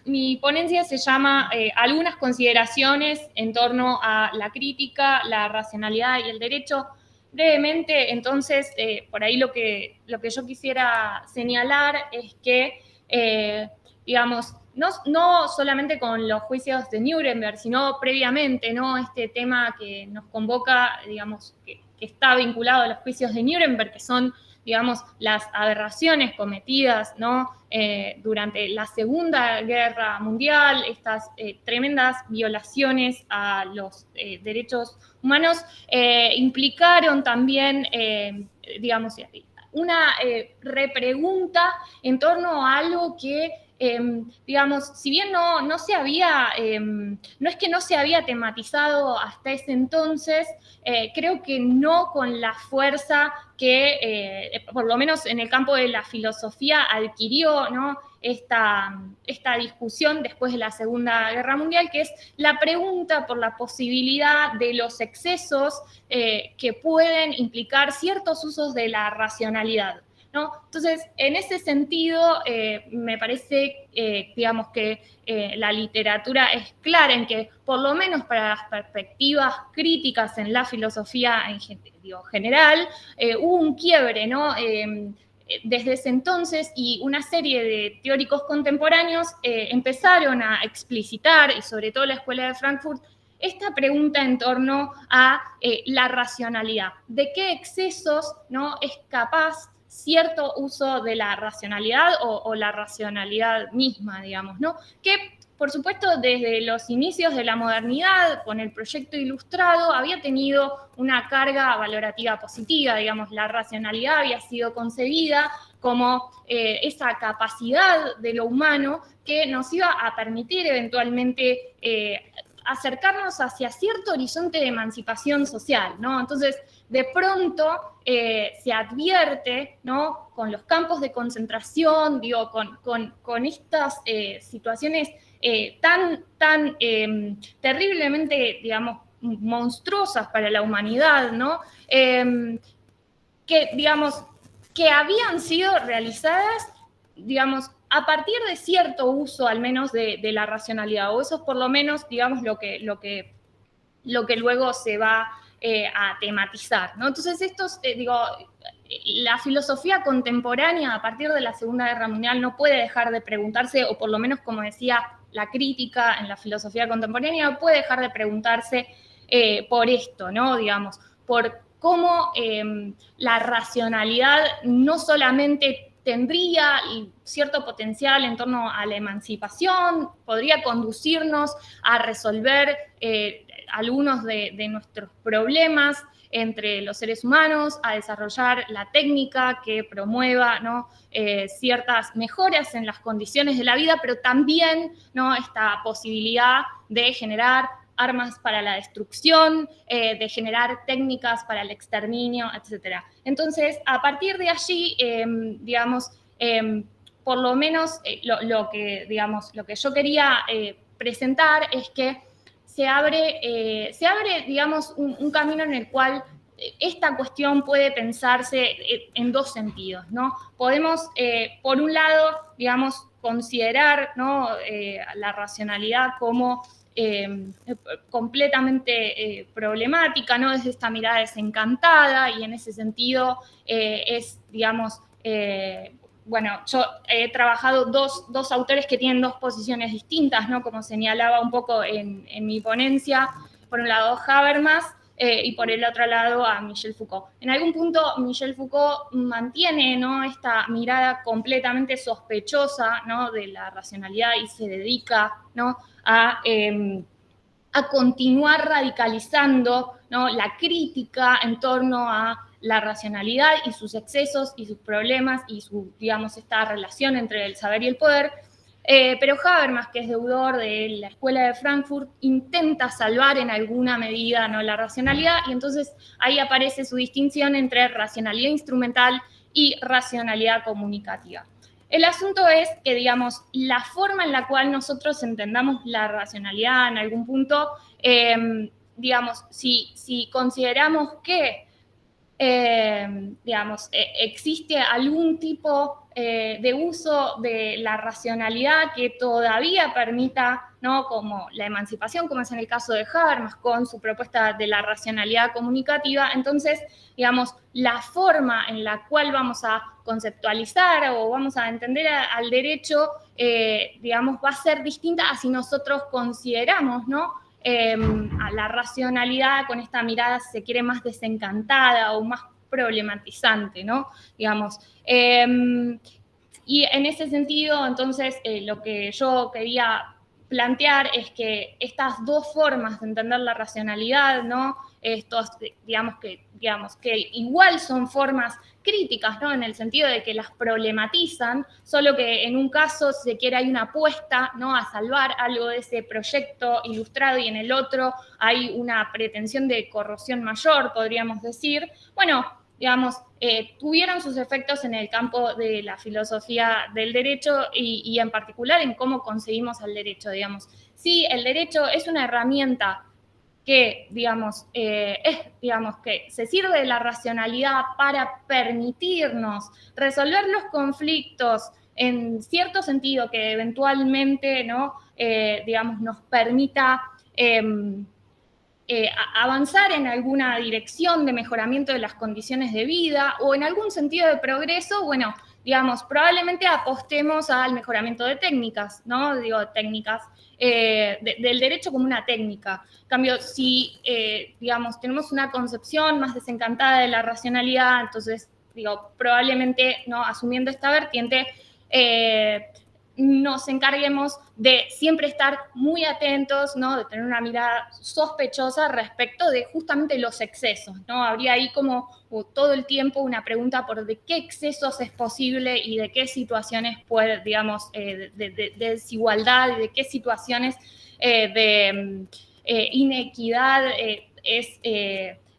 mi ponencia se llama Algunas consideraciones en torno a la crítica, la racionalidad y el derecho. Brevemente, entonces, por ahí lo que yo quisiera señalar es que, digamos, no solamente con los juicios de Nuremberg, sino previamente, ¿no? Este tema que nos convoca, digamos, que está vinculado a los juicios de Nuremberg, que son, digamos, las aberraciones cometidas, ¿no? Durante la Segunda Guerra Mundial, estas tremendas violaciones a los derechos humanos implicaron también, digamos, una repregunta en torno a algo que, digamos, si bien no se había, no es que no se había tematizado hasta ese entonces, creo que no con la fuerza que, por lo menos en el campo de la filosofía, adquirió, ¿no? esta discusión después de la Segunda Guerra Mundial, que es la pregunta por la posibilidad de los excesos que pueden implicar ciertos usos de la racionalidad, ¿no? Entonces, en ese sentido, me parece, digamos, que la literatura es clara en que, por lo menos para las perspectivas críticas en la filosofía en general, hubo un quiebre, ¿no? Desde ese entonces, y una serie de teóricos contemporáneos empezaron a explicitar, y sobre todo la Escuela de Frankfurt, esta pregunta en torno a la racionalidad. ¿De qué excesos, ¿no? es capaz cierto uso de la racionalidad o la racionalidad misma, digamos, ¿no? Que, por supuesto, desde los inicios de la modernidad, con el proyecto ilustrado, había tenido una carga valorativa positiva, digamos, la racionalidad había sido concebida como esa capacidad de lo humano que nos iba a permitir eventualmente acercarnos hacia cierto horizonte de emancipación social, ¿no? Entonces, de pronto se advierte, ¿no? Con los campos de concentración, digo, con estas situaciones tan terriblemente, digamos, monstruosas para la humanidad, ¿no? Que, digamos, que habían sido realizadas, digamos, a partir de cierto uso, al menos, de la racionalidad, o eso es por lo menos, digamos, lo que luego se va a tematizar, ¿no? Entonces, la filosofía contemporánea a partir de la Segunda Guerra Mundial no puede dejar de preguntarse, o por lo menos, como decía, la crítica en la filosofía contemporánea no puede dejar de preguntarse por esto, ¿no? Digamos, por cómo la racionalidad no solamente tendría cierto potencial en torno a la emancipación, podría conducirnos a resolver algunos de nuestros problemas entre los seres humanos, a desarrollar la técnica que promueva, ¿no? Ciertas mejoras en las condiciones de la vida, pero también, ¿no? esta posibilidad de generar armas para la destrucción, de generar técnicas para el exterminio, etc. Entonces, a partir de allí, digamos, por lo menos lo que yo quería presentar es que se abre, digamos, un camino en el cual esta cuestión puede pensarse en dos sentidos, ¿no? Podemos, por un lado, digamos, considerar, ¿no? La racionalidad como completamente problemática, ¿no? Desde esta mirada desencantada, y en ese sentido es, digamos, bueno, yo he trabajado dos autores que tienen dos posiciones distintas, ¿no? Como señalaba un poco en mi ponencia. Por un lado, Habermas, y por el otro lado a Michel Foucault. En algún punto Michel Foucault mantiene, ¿no?, esta mirada completamente sospechosa, ¿no?, de la racionalidad y se dedica, ¿no?, a continuar radicalizando, ¿no?, la crítica en torno a la racionalidad y sus excesos y sus problemas y digamos, esta relación entre el saber y el poder. Pero Habermas, que es deudor de la Escuela de Frankfurt, intenta salvar en alguna medida, ¿no?, la racionalidad, y entonces ahí aparece su distinción entre racionalidad instrumental y racionalidad comunicativa. El asunto es que, digamos, la forma en la cual nosotros entendamos la racionalidad en algún punto, digamos, si consideramos que digamos, existe algún tipo de uso de la racionalidad que todavía permita, ¿no?, como la emancipación, como es en el caso de Habermas, con su propuesta de la racionalidad comunicativa. Entonces, digamos, la forma en la cual vamos a conceptualizar o vamos a entender al derecho, digamos, va a ser distinta a si nosotros consideramos, ¿no?, a la racionalidad con esta mirada, si se quiere, más desencantada o más problematizante, ¿no?, digamos. Y en ese sentido, entonces, lo que yo quería plantear es que estas dos formas de entender la racionalidad, ¿no?, estos, digamos que igual son formas críticas, ¿no?, en el sentido de que las problematizan, solo que en un caso, si se quiere, hay una apuesta, ¿no?, a salvar algo de ese proyecto ilustrado, y en el otro hay una pretensión de corrosión mayor, podríamos decir. Bueno, digamos, tuvieron sus efectos en el campo de la filosofía del derecho y en particular en cómo concebimos al derecho, digamos. Sí, el derecho es una herramienta que, digamos, que se sirve de la racionalidad para permitirnos resolver los conflictos en cierto sentido que eventualmente, ¿no?, digamos, nos permita avanzar en alguna dirección de mejoramiento de las condiciones de vida o en algún sentido de progreso. Bueno, digamos, probablemente apostemos al mejoramiento de técnicas, ¿no? Digo, técnicas del derecho como una técnica. En cambio, si, digamos, tenemos una concepción más desencantada de la racionalidad, entonces, digo, probablemente, ¿no?, asumiendo esta vertiente, nos encarguemos de siempre estar muy atentos, ¿no?, de tener una mirada sospechosa respecto de justamente los excesos, ¿no? Habría ahí como todo el tiempo una pregunta por de qué excesos es posible y de qué situaciones puede, digamos, de desigualdad y de qué situaciones de inequidad es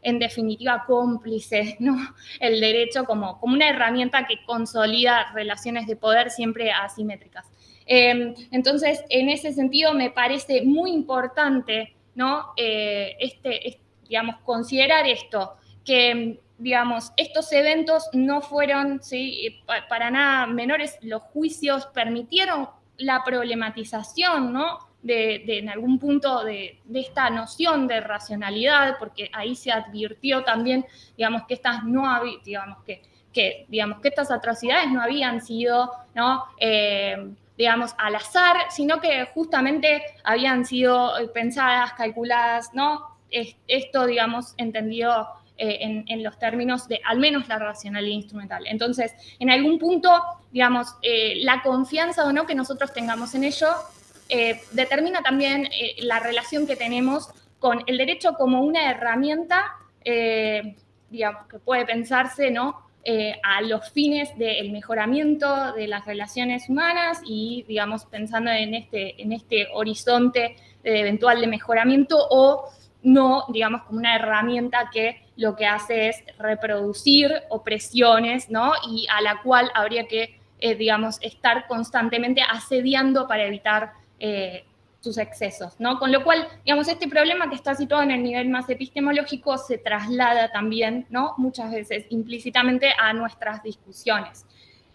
en definitiva cómplice, ¿no?, el derecho como una herramienta que consolida relaciones de poder siempre asimétricas. Entonces, en ese sentido me parece muy importante, ¿no?, digamos, considerar esto, que, digamos, estos eventos no fueron, ¿sí?, para nada menores. Los juicios permitieron la problematización, ¿no?, en algún punto de esta noción de racionalidad, porque ahí se advirtió también, digamos, que estas no había, digamos, que estas atrocidades no habían sido, ¿no?, digamos, al azar, sino que justamente habían sido pensadas, calculadas, ¿no? Esto, digamos, entendido en los términos de al menos la racionalidad instrumental. Entonces, en algún punto, digamos, la confianza o no que nosotros tengamos en ello determina también la relación que tenemos con el derecho como una herramienta, digamos, que puede pensarse, ¿no?, a los fines del mejoramiento de las relaciones humanas y, digamos, pensando en este horizonte eventual de mejoramiento, o no, digamos, como una herramienta que lo que hace es reproducir opresiones, ¿no?, y a la cual habría que, digamos, estar constantemente asediando para evitar sus excesos, ¿no? Con lo cual, digamos, este problema que está situado en el nivel más epistemológico se traslada también, ¿no?, muchas veces implícitamente a nuestras discusiones.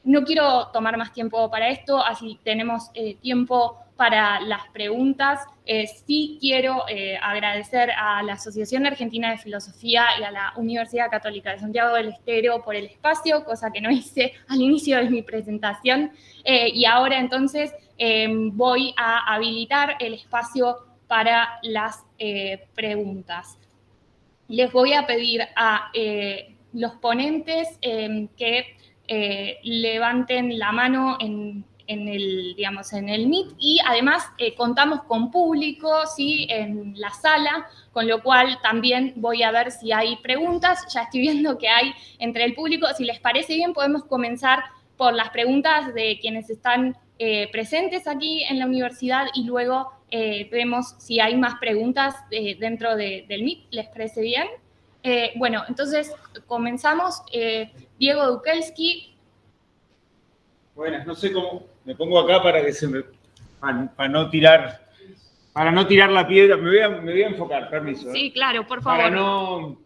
No quiero tomar más tiempo para esto, así tenemos tiempo para las preguntas. Sí quiero agradecer a la Asociación Argentina de Filosofía y a la Universidad Católica de Santiago del Estero por el espacio, cosa que no hice al inicio de mi presentación. Y ahora entonces voy a habilitar el espacio para las preguntas. les voy a pedir a los ponentes que levanten la mano en el Meet, y además contamos con público, ¿sí?, en la sala, con lo cual también voy a ver si hay preguntas. Ya estoy viendo que hay entre el público. Si les parece bien, podemos comenzar por las preguntas de quienes están presentes aquí en la universidad, y luego vemos si hay más preguntas dentro del Meet. ¿Les parece bien? Bueno, entonces comenzamos. Diego Dukelski. Buenas, no sé cómo me pongo acá para que para no tirar la piedra. Me voy a enfocar, permiso. Sí, claro, por favor.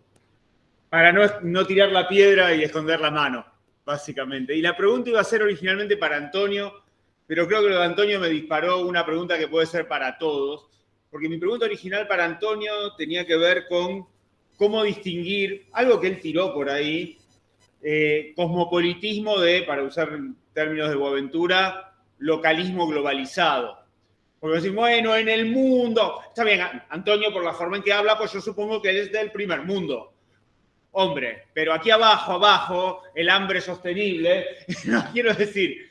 Para no tirar la piedra y esconder la mano, básicamente. Y la pregunta iba a ser originalmente para Antonio, pero creo que lo de Antonio me disparó una pregunta que puede ser para todos, porque mi pregunta original para Antonio tenía que ver con cómo distinguir algo que él tiró por ahí, cosmopolitismo para usar términos de Boaventura, localismo globalizado. Porque decimos, bueno, en el mundo, está bien, Antonio, por la forma en que habla, pues yo supongo que es del primer mundo. Hombre, pero aquí abajo, el hambre sostenible, no quiero decir,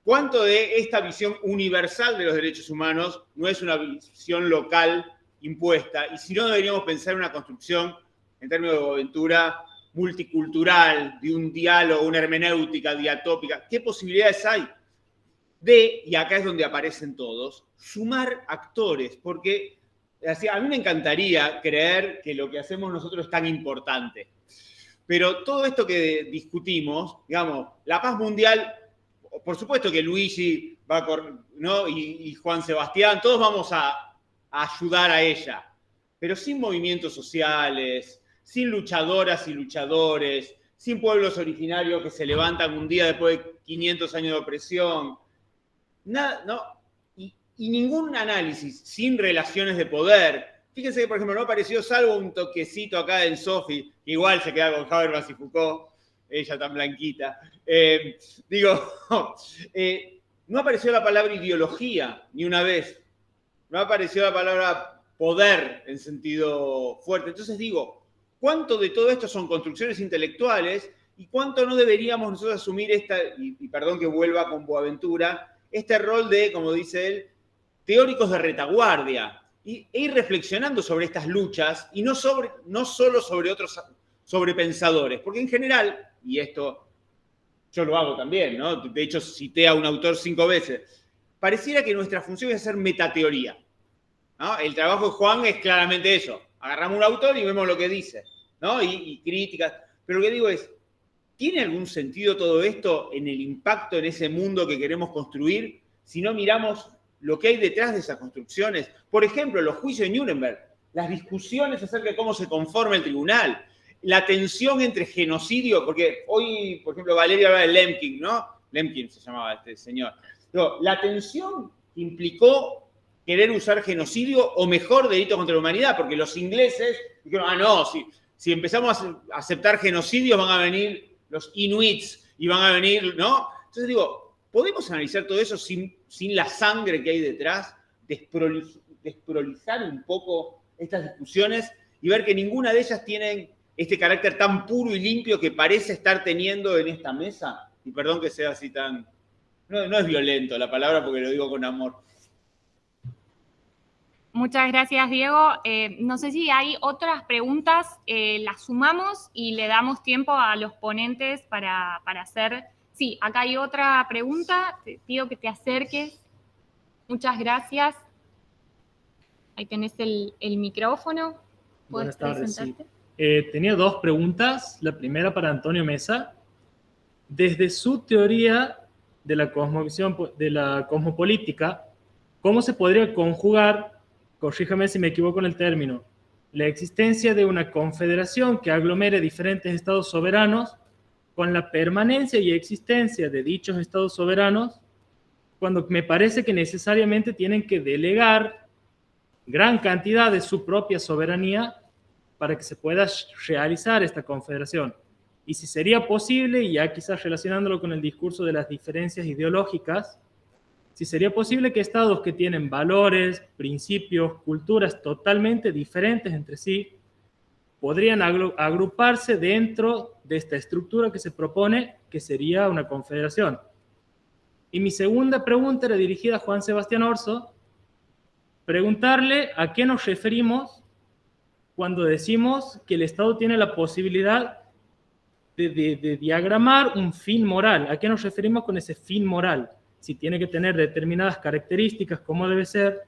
¿cuánto de esta visión universal de los derechos humanos no es una visión local impuesta? Y si no, deberíamos pensar en una construcción, en términos de Boaventura, multicultural, de un diálogo, una hermenéutica diatópica. ¿Qué posibilidades hay y acá es donde aparecen todos, sumar actores? Porque a mí me encantaría creer que lo que hacemos nosotros es tan importante. Pero todo esto que discutimos, digamos, la paz mundial, por supuesto que Luigi va ¿no? y Juan Sebastián, todos vamos a ayudar a ella, pero sin movimientos sociales, sin luchadoras y luchadores, sin pueblos originarios que se levantan un día después de 500 años de opresión, nada, ¿no? Y ningún análisis, sin relaciones de poder. Fíjense que, por ejemplo, no apareció, salvo un toquecito acá en Sophie, que igual se queda con Habermas y Foucault, ella tan blanquita. No apareció la palabra ideología ni una vez. No apareció la palabra poder en sentido fuerte. Entonces digo, ¿cuánto de todo esto son construcciones intelectuales y cuánto no deberíamos nosotros asumir y perdón que vuelva con Boaventura, este rol de, como dice él, teóricos de retaguardia, e ir reflexionando sobre estas luchas y no solo sobre otros sobrepensadores? Porque en general, y esto yo lo hago también, ¿no? De hecho cité a un autor 5 veces, pareciera que nuestra función es hacer metateoría, ¿no? El trabajo de Juan es claramente eso. Agarramos un autor y vemos lo que dice, ¿no? Y críticas. Pero lo que digo es, ¿tiene algún sentido todo esto en el impacto en ese mundo que queremos construir si no miramos lo que hay detrás de esas construcciones? Por ejemplo, los juicios de Nuremberg, las discusiones acerca de cómo se conforma el tribunal, la tensión entre genocidio, porque hoy, por ejemplo, Valeria habla de Lemkin, ¿no? Lemkin se llamaba este señor. Pero la tensión que implicó querer usar genocidio o mejor delito contra la humanidad, porque los ingleses dijeron, no, si empezamos a aceptar genocidios van a venir los inuits y van a venir, ¿no? Entonces digo, ¿podemos analizar todo eso sin la sangre que hay detrás? Desprolizar un poco estas discusiones y ver que ninguna de ellas tienen este carácter tan puro y limpio que parece estar teniendo en esta mesa. Y perdón que sea así tan... No es violento la palabra porque lo digo con amor. Muchas gracias, Diego. No sé si hay otras preguntas, las sumamos y le damos tiempo a los ponentes para hacer... Sí, acá hay otra pregunta, te pido que te acerques. Muchas gracias. Ahí tenés el micrófono. ¿Puedes presentarte? Sí. Tenía 2 preguntas. La primera para Antonio Mesa. Desde su teoría de la cosmovisión, de la cosmopolítica, ¿cómo se podría conjugar, corríjame si me equivoco en el término, la existencia de una confederación que aglomere diferentes estados soberanos con la permanencia y existencia de dichos estados soberanos, cuando me parece que necesariamente tienen que delegar gran cantidad de su propia soberanía para que se pueda realizar esta confederación? Y si sería posible, ya quizás relacionándolo con el discurso de las diferencias ideológicas, si sería posible que estados que tienen valores, principios, culturas totalmente diferentes entre sí, podrían agruparse dentro de esta estructura que se propone, que sería una confederación. Y mi segunda pregunta era dirigida a Juan Sebastián Orso, preguntarle a qué nos referimos cuando decimos que el Estado tiene la posibilidad de diagramar un fin moral. ¿A qué nos referimos con ese fin moral? Si tiene que tener determinadas características, cómo debe ser,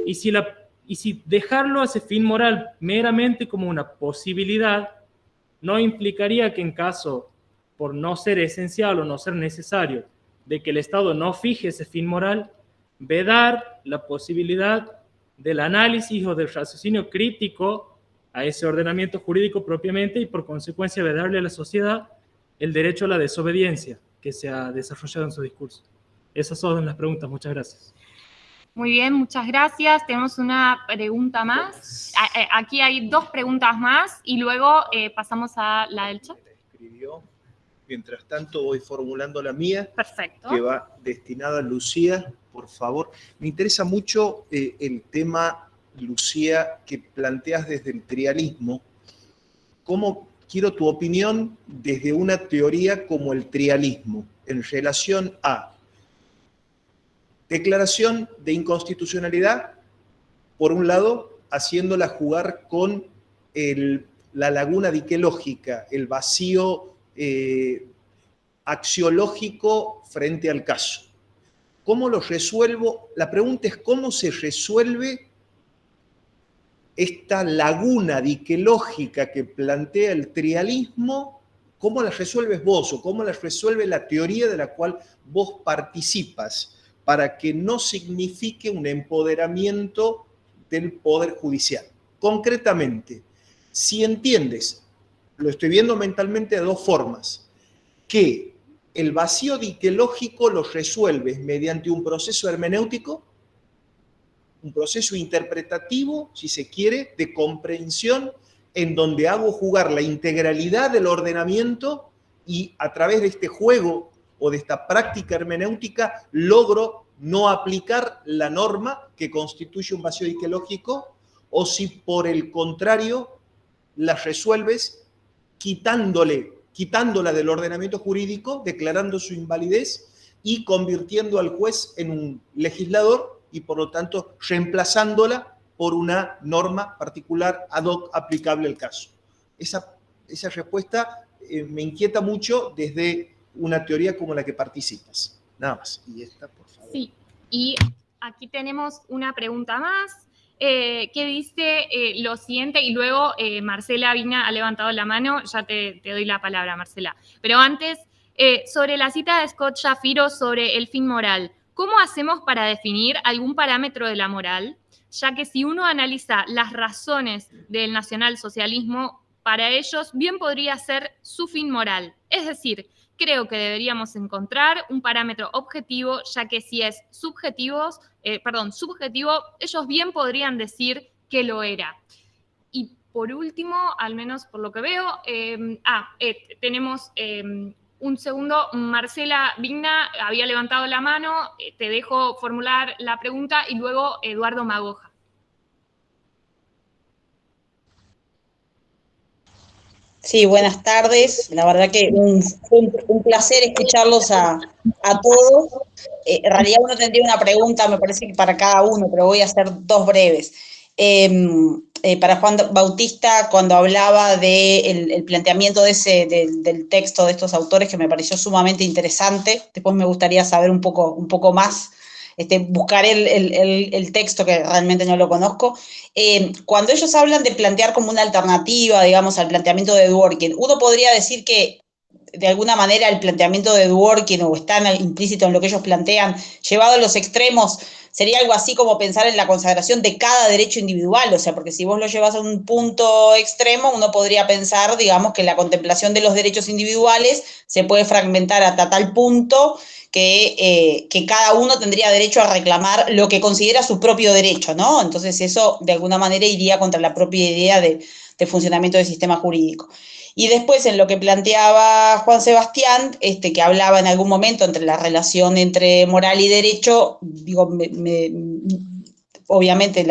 y si dejarlo a ese fin moral meramente como una posibilidad, no implicaría que en caso, por no ser esencial o no ser necesario, de que el Estado no fije ese fin moral, vedar la posibilidad del análisis o del raciocinio crítico a ese ordenamiento jurídico propiamente y por consecuencia vedarle a la sociedad el derecho a la desobediencia que se ha desarrollado en su discurso. Esas son las preguntas. Muchas gracias. Muy bien, muchas gracias. Tenemos una pregunta más. Aquí hay 2 preguntas más y luego pasamos a la del chat. Mientras tanto voy formulando la mía. Perfecto. Que va destinada a Lucía, por favor. Me interesa mucho el tema, Lucía, que planteas desde el trialismo. Quiero tu opinión desde una teoría como el trialismo, en relación a declaración de inconstitucionalidad, por un lado, haciéndola jugar con la laguna diquelógica, el vacío axiológico frente al caso. ¿Cómo lo resuelvo? La pregunta es cómo se resuelve esta laguna diquelógica que plantea el trialismo. ¿Cómo la resuelves vos o cómo la resuelve la teoría de la cual vos participas para que no signifique un empoderamiento del Poder Judicial? Concretamente, si entiendes, lo estoy viendo mentalmente de 2 formas, que el vacío diquelógico lo resuelves mediante un proceso hermenéutico, un proceso interpretativo, si se quiere, de comprensión, en donde hago jugar la integralidad del ordenamiento y a través de este juego o de esta práctica hermenéutica logro no aplicar la norma que constituye un vacío diquelógico, o si por el contrario la resuelves quitándola del ordenamiento jurídico, declarando su invalidez y convirtiendo al juez en un legislador y por lo tanto reemplazándola por una norma particular ad hoc aplicable al caso. Esa respuesta me inquieta mucho desde una teoría como la que participas. Nada más. Y esta, por favor. Sí, y aquí tenemos una pregunta más que dice lo siguiente, y luego Marcela Vigna ha levantado la mano, ya te doy la palabra, Marcela. Pero antes, sobre la cita de Scott Shapiro sobre el fin moral, ¿cómo hacemos para definir algún parámetro de la moral? Ya que si uno analiza las razones del nacionalsocialismo, para ellos bien podría ser su fin moral. Es decir, creo que deberíamos encontrar un parámetro objetivo, ya que si es subjetivo, ellos bien podrían decir que lo era. Y por último, al menos por lo que veo, tenemos un segundo, Marcela Vigna había levantado la mano, te dejo formular la pregunta, y luego Eduardo Magoja. Sí, buenas tardes. La verdad que un placer escucharlos a todos. En realidad uno tendría una pregunta, me parece que para cada uno, pero voy a hacer 2 breves. Para Juan Bautista, cuando hablaba del planteamiento del texto de estos autores, que me pareció sumamente interesante, después me gustaría saber un poco más. Buscaré el texto, que realmente no lo conozco. Cuando ellos hablan de plantear como una alternativa, digamos, al planteamiento de Dworkin, uno podría decir que, de alguna manera, el planteamiento de Dworkin, o está implícito en lo que ellos plantean, llevado a los extremos, sería algo así como pensar en la consagración de cada derecho individual, o sea, porque si vos lo llevas a un punto extremo, uno podría pensar, digamos, que la contemplación de los derechos individuales se puede fragmentar hasta tal punto que cada uno tendría derecho a reclamar lo que considera su propio derecho, ¿no? Entonces eso, de alguna manera, iría contra la propia idea de funcionamiento del sistema jurídico. Y después, en lo que planteaba Juan Sebastián, que hablaba en algún momento entre la relación entre moral y derecho, digo, obviamente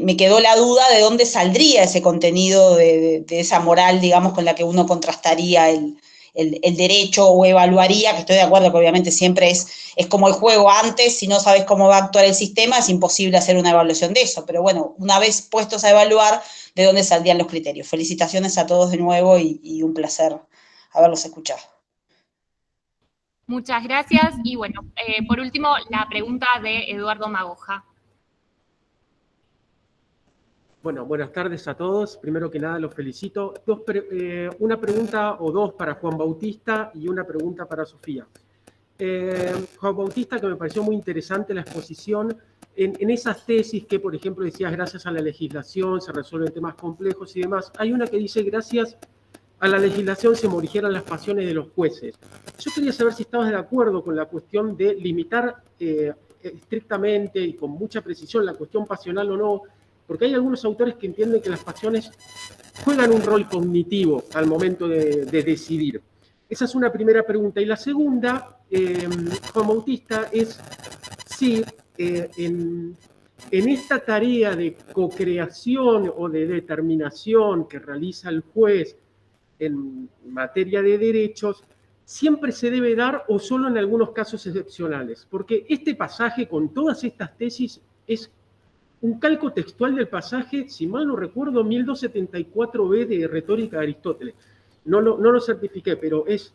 me quedó la duda de dónde saldría ese contenido de esa moral, digamos, con la que uno contrastaría el derecho o evaluaría, que estoy de acuerdo que obviamente siempre es como el juego antes, si no sabes cómo va a actuar el sistema, es imposible hacer una evaluación de eso, pero bueno, una vez puestos a evaluar, ¿de dónde saldrían los criterios? Felicitaciones a todos de nuevo y un placer haberlos escuchado. Muchas gracias. Y bueno, por último, la pregunta de Eduardo Magoja. Bueno, buenas tardes a todos. Primero que nada, los felicito. Una pregunta o dos para Juan Bautista y una pregunta para Sofía. Juan Bautista, que me pareció muy interesante la exposición en esas tesis que, por ejemplo, decías, gracias a la legislación se resuelven temas complejos y demás. Hay una que dice, gracias a la legislación se morigeran las pasiones de los jueces. Yo quería saber si estabas de acuerdo con la cuestión de limitar estrictamente y con mucha precisión la cuestión pasional o no, porque hay algunos autores que entienden que las pasiones juegan un rol cognitivo al momento de decidir. Esa es una primera pregunta. Y la segunda, Juan Bautista, es si en esta tarea de co-creación o de determinación que realiza el juez en materia de derechos, siempre se debe dar o solo en algunos casos excepcionales. Porque este pasaje con todas estas tesis es un calco textual del pasaje, si mal no recuerdo, 1274b de Retórica de Aristóteles. No lo certifiqué, pero es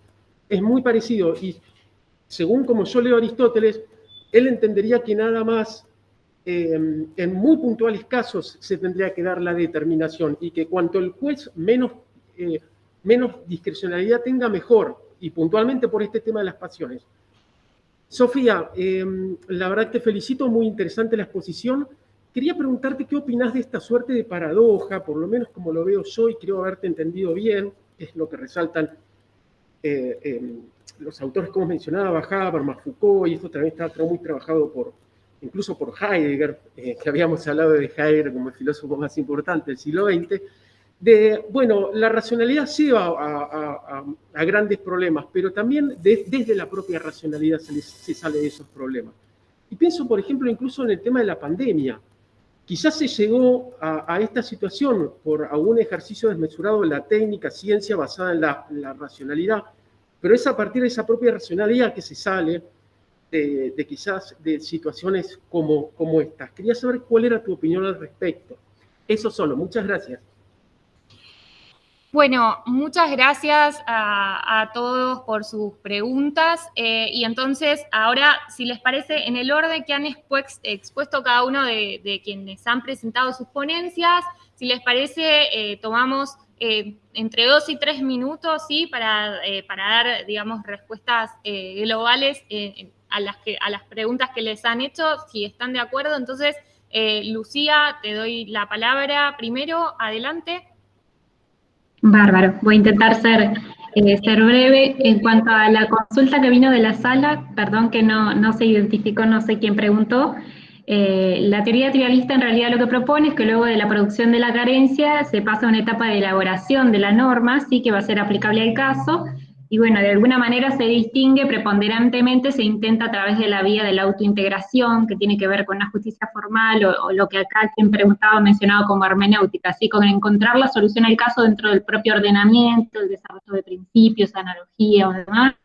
muy parecido. Y según como yo leo Aristóteles, él entendería que nada más en muy puntuales casos se tendría que dar la determinación y que cuanto el juez menos discrecionalidad tenga, mejor, y puntualmente por este tema de las pasiones. Sofía, la verdad te felicito, muy interesante la exposición. Quería preguntarte qué opinás de esta suerte de paradoja, por lo menos como lo veo yo y creo haberte entendido bien, es lo que resaltan los autores como mencionaba, Habermas, Foucault, y esto también está muy trabajado incluso por Heidegger, que habíamos hablado de Heidegger como el filósofo más importante del siglo XX, bueno, la racionalidad lleva a grandes problemas, pero también desde la propia racionalidad se sale de esos problemas. Y pienso, por ejemplo, incluso en el tema de la pandemia. Quizás se llegó a esta situación por algún ejercicio desmesurado de la técnica, ciencia basada en la racionalidad, pero es a partir de esa propia racionalidad que se sale de quizás de situaciones como estas. Quería saber cuál era tu opinión al respecto. Eso solo, muchas gracias. Bueno, muchas gracias a todos por sus preguntas. Y entonces, ahora, si les parece, en el orden que han expuesto cada uno de quienes han presentado sus ponencias, si les parece, tomamos entre 2 y 3 minutos, ¿sí? Para dar, digamos, respuestas globales a las preguntas que les han hecho, si están de acuerdo. Entonces, Lucía, te doy la palabra primero, adelante. Bárbaro, voy a intentar ser breve. En cuanto a la consulta que vino de la sala, perdón que no se identificó, no sé quién preguntó, la teoría trialista en realidad lo que propone es que luego de la producción de la carencia se pasa a una etapa de elaboración de la norma, sí que va a ser aplicable al caso, y bueno, de alguna manera se distingue, preponderantemente se intenta a través de la vía de la autointegración, que tiene que ver con una justicia formal, o lo que acá quien preguntaba mencionado como hermenéutica, así con encontrar la solución al caso dentro del propio ordenamiento, el desarrollo de principios, analogía o demás.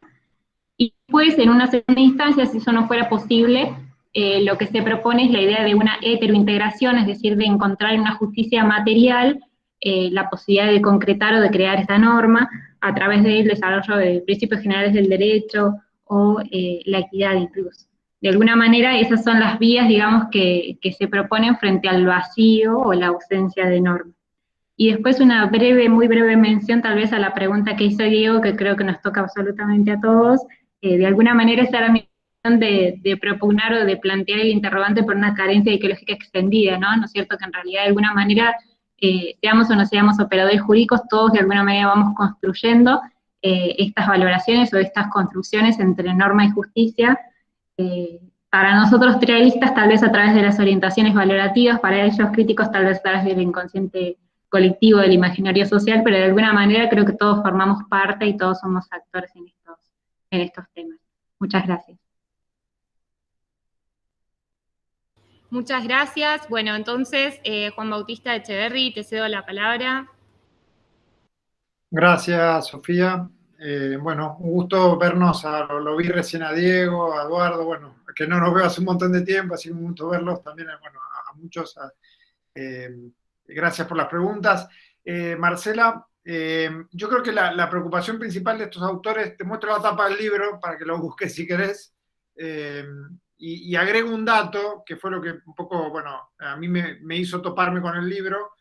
Y después, en una segunda instancia, si eso no fuera posible, lo que se propone es la idea de una heterointegración, es decir, de encontrar en una justicia material la posibilidad de concretar o de crear esta norma a través del desarrollo de principios generales del derecho o la equidad incluso. De alguna manera esas son las vías, digamos, que se proponen frente al vacío o la ausencia de norma. Y después una muy breve mención tal vez a la pregunta que hizo Diego, que creo que nos toca absolutamente a todos. De alguna manera esa era mi de propugnar o de plantear el interrogante por una carencia ideológica extendida, ¿no? ¿No es cierto? Que en realidad de alguna manera, seamos o no seamos operadores jurídicos, todos de alguna manera vamos construyendo estas valoraciones o estas construcciones entre norma y justicia, para nosotros trialistas tal vez a través de las orientaciones valorativas, para ellos críticos tal vez a través del inconsciente colectivo, del imaginario social, pero de alguna manera creo que todos formamos parte y todos somos actores en estos temas. Muchas gracias. Muchas gracias. Bueno, entonces, Juan Bautista Echeverri, te cedo la palabra. Gracias, Sofía. Bueno, un gusto vernos, lo vi recién a Diego, a Eduardo, bueno, que no nos veo hace un montón de tiempo, así que un gusto verlos también, bueno, a muchos. Gracias por las preguntas. Marcela, yo creo que la preocupación principal de estos autores, te muestro la tapa del libro para que lo busques si querés, y agrego un dato que fue lo que un poco, bueno, a mí me hizo toparme con el libro.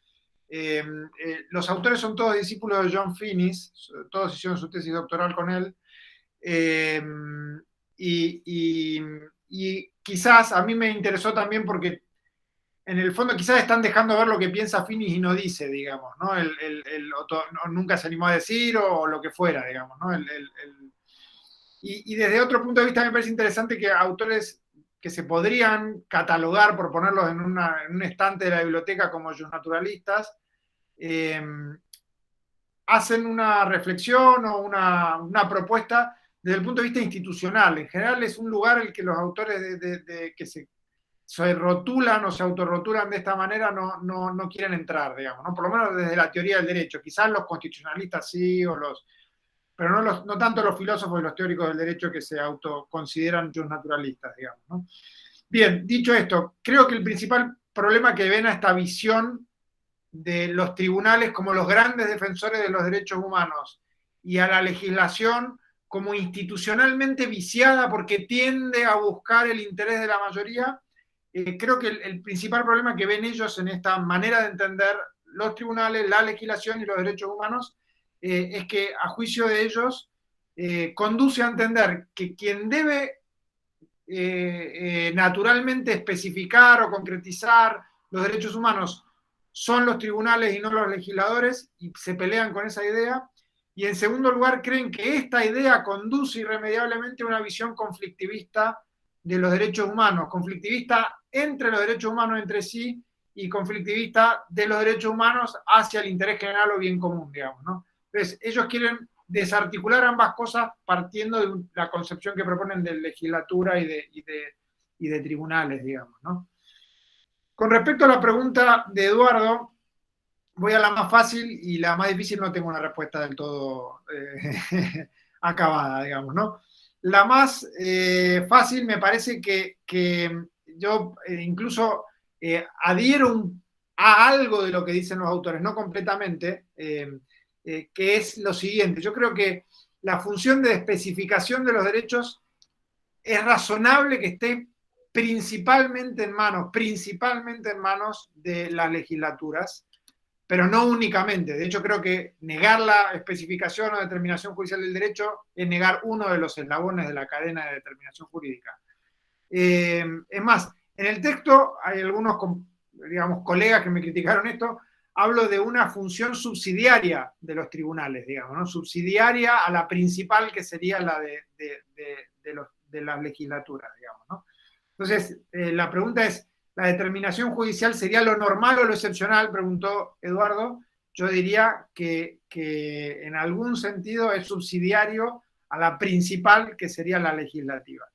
Los autores son todos discípulos de John Finnis, todos hicieron su tesis doctoral con él, y quizás a mí me interesó también porque en el fondo quizás están dejando ver lo que piensa Finnis y no dice, digamos, ¿no? Nunca se animó a decir o lo que fuera, digamos, ¿no? Y desde otro punto de vista me parece interesante que autores que se podrían catalogar, por ponerlos en un estante de la biblioteca como los naturalistas, hacen una reflexión o una propuesta desde el punto de vista institucional. En general es un lugar en el que los autores que se rotulan o se autorrotulan de esta manera no quieren entrar, digamos, ¿no? Por lo menos desde la teoría del derecho. Quizás los constitucionalistas sí, pero no tanto los filósofos y los teóricos del derecho que se autoconsideran naturalistas, digamos, ¿no? Bien, dicho esto, creo que el principal problema que ven a esta visión de los tribunales como los grandes defensores de los derechos humanos y a la legislación como institucionalmente viciada porque tiende a buscar el interés de la mayoría, creo que el principal problema que ven ellos en esta manera de entender los tribunales, la legislación y los derechos humanos es que, a juicio de ellos, conduce a entender que quien debe naturalmente especificar o concretizar los derechos humanos son los tribunales y no los legisladores, y se pelean con esa idea. Y en segundo lugar, creen que esta idea conduce irremediablemente a una visión conflictivista de los derechos humanos, conflictivista entre los derechos humanos entre sí y conflictivista de los derechos humanos hacia el interés general o bien común, digamos, ¿no? Entonces, ellos quieren desarticular ambas cosas partiendo de la concepción que proponen de legislatura y de tribunales, digamos, ¿no? Con respecto a la pregunta de Eduardo, voy a la más fácil y la más difícil no tengo una respuesta del todo acabada, digamos, ¿no? La más fácil me parece que yo incluso adhiero a algo de lo que dicen los autores, no completamente, que es lo siguiente. Yo creo que la función de especificación de los derechos es razonable que esté principalmente en manos de las legislaturas, pero no únicamente. De hecho, creo que negar la especificación o determinación judicial del derecho es negar uno de los eslabones de la cadena de determinación jurídica. Es más, en el texto hay algunos, digamos, colegas que me criticaron esto. Hablo de una función subsidiaria de los tribunales, digamos, ¿no? Subsidiaria a la principal, que sería la de las legislaturas, digamos, ¿no? Entonces, la pregunta es, ¿la determinación judicial sería lo normal o lo excepcional?, preguntó Eduardo. Yo diría que en algún sentido es subsidiario a la principal, que sería la legislativa.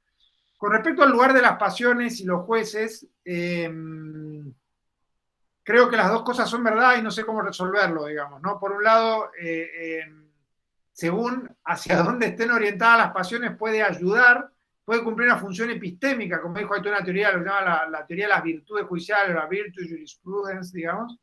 Con respecto al lugar de las pasiones y los jueces, creo que las dos cosas son verdad y no sé cómo resolverlo, digamos, ¿no? Por un lado, según hacia dónde estén orientadas las pasiones, puede ayudar, puede cumplir una función epistémica, como dijo, hay toda una teoría, lo que se llama la teoría de las virtudes judiciales, la virtue jurisprudence, digamos,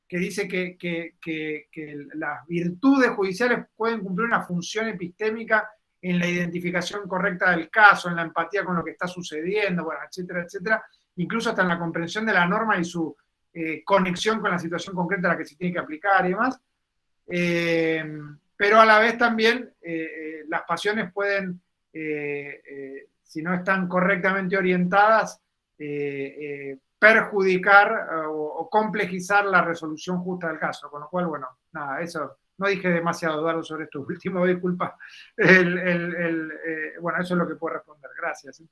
que dice que las virtudes judiciales pueden cumplir una función epistémica en la identificación correcta del caso, en la empatía con lo que está sucediendo, bueno, etcétera, etcétera, incluso hasta en la comprensión de la norma y su conexión con la situación concreta a la que se tiene que aplicar y demás. Pero a la vez también las pasiones pueden, si no están correctamente orientadas, perjudicar o complejizar la resolución justa del caso. Con lo cual, bueno, nada, eso, no dije demasiado, Eduardo, sobre esto último, disculpa. Bueno, eso es lo que puedo responder. Gracias.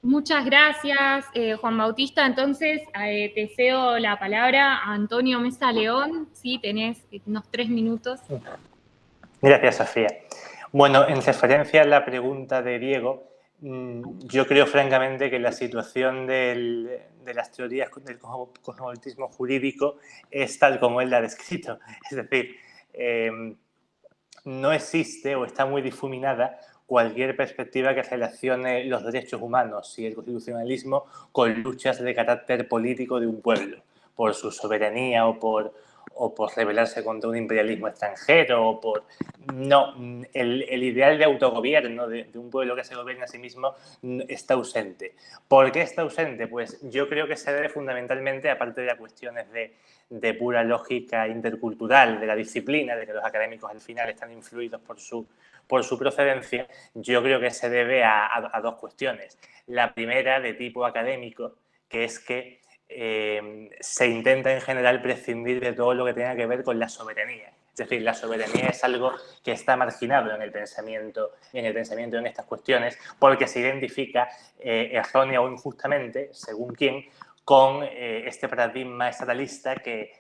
Muchas gracias, Juan Bautista. Entonces, te cedo la palabra a Antonio Mesa León. Sí, tenés unos 3 minutos. Gracias, Sofía. Bueno, en referencia a la pregunta de Diego, Yo creo francamente que la situación de las teorías del cosmopolitismo jurídico es tal como él la ha descrito. Es decir, no existe o está muy difuminada cualquier perspectiva que relacione los derechos humanos y el constitucionalismo con luchas de carácter político de un pueblo, por su soberanía o por rebelarse contra un imperialismo extranjero o por... No, el ideal de autogobierno de un pueblo que se gobierna a sí mismo está ausente. ¿Por qué está ausente? Pues yo creo que se debe fundamentalmente, aparte de las cuestiones de pura lógica intercultural, de la disciplina, de que los académicos al final están influidos por su procedencia, yo creo que se debe a dos cuestiones. La primera, de tipo académico, que es que se intenta en general prescindir de todo lo que tenga que ver con la soberanía. Es decir, la soberanía es algo que está marginado en el pensamiento en estas cuestiones, porque se identifica errónea o injustamente, según quién, con este paradigma estatalista que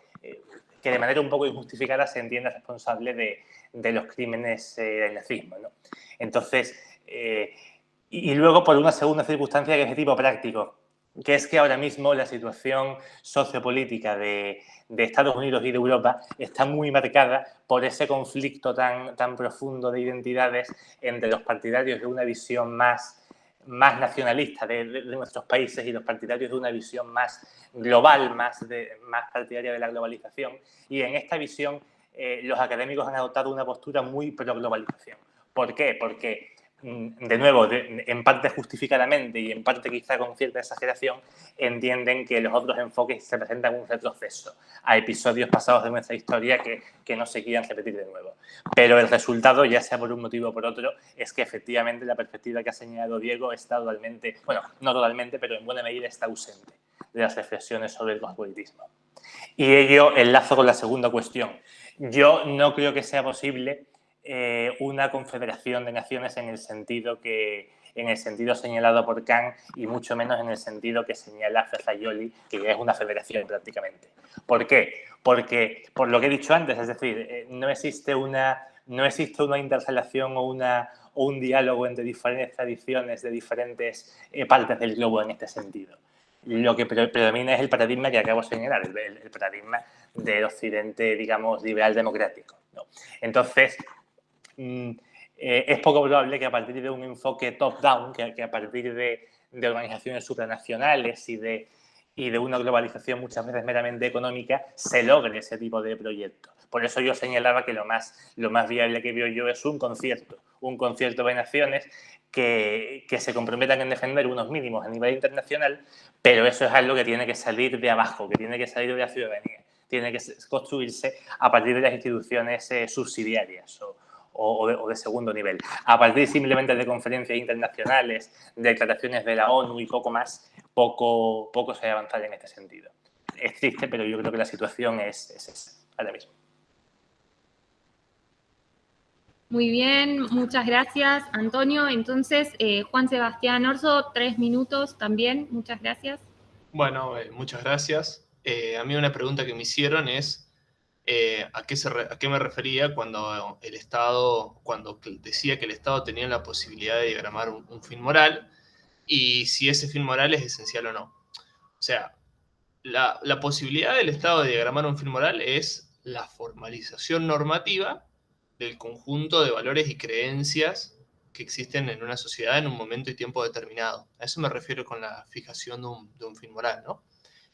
de manera un poco injustificada se entiende responsable de los crímenes del nazismo, ¿no? Entonces, y luego por una segunda circunstancia que es de tipo práctico, que es que ahora mismo la situación sociopolítica de Estados Unidos y de Europa está muy marcada por ese conflicto tan profundo de identidades entre los partidarios de una visión más nacionalista de nuestros países y los partidarios de una visión más global, más partidaria de la globalización. Y en esta visión los académicos han adoptado una postura muy pro-globalización. ¿Por qué? Porque de nuevo, en parte justificadamente y en parte quizá con cierta exageración, entienden que los otros enfoques se presentan un retroceso a episodios pasados de nuestra historia que no se quieran repetir de nuevo. Pero el resultado, ya sea por un motivo o por otro, es que efectivamente la perspectiva que ha señalado Diego está totalmente, bueno, no totalmente, pero en buena medida está ausente de las reflexiones sobre el cosmopolitismo. Y ello enlazo con la segunda cuestión. Yo no creo que sea posible una confederación de naciones en el sentido señalado por Kant y mucho menos en el sentido que señala Ferrajoli, que es una federación prácticamente. ¿Por qué? Porque, por lo que he dicho antes, es decir, no existe una interrelación o un diálogo entre diferentes tradiciones de diferentes partes del globo en este sentido. Lo que predomina es el paradigma que acabo de señalar, el paradigma del occidente, digamos, liberal democrático, ¿no? Entonces, es poco probable que a partir de un enfoque top-down, que a partir de organizaciones supranacionales y de una globalización muchas veces meramente económica, se logre ese tipo de proyectos. Por eso yo señalaba que lo más viable que veo yo es un concierto de naciones que se comprometan en defender unos mínimos a nivel internacional, pero eso es algo que tiene que salir de abajo, que tiene que salir de la ciudadanía, tiene que construirse a partir de las instituciones subsidiarias o de segundo nivel. A partir simplemente de conferencias internacionales, de declaraciones de la ONU y poco más, poco se va a avanzar en este sentido. Es triste, pero yo creo que la situación es esa, ahora mismo. Muy bien, muchas gracias, Antonio. Entonces, Juan Sebastián Orso, 3 minutos también, muchas gracias. Bueno, muchas gracias. A mí una pregunta que me hicieron es ¿a qué me refería cuando decía que el Estado tenía la posibilidad de diagramar un fin moral y si ese fin moral es esencial o no. O sea, la posibilidad del Estado de diagramar un fin moral es la formalización normativa del conjunto de valores y creencias que existen en una sociedad en un momento y tiempo determinado. A eso me refiero con la fijación de un fin moral, ¿no?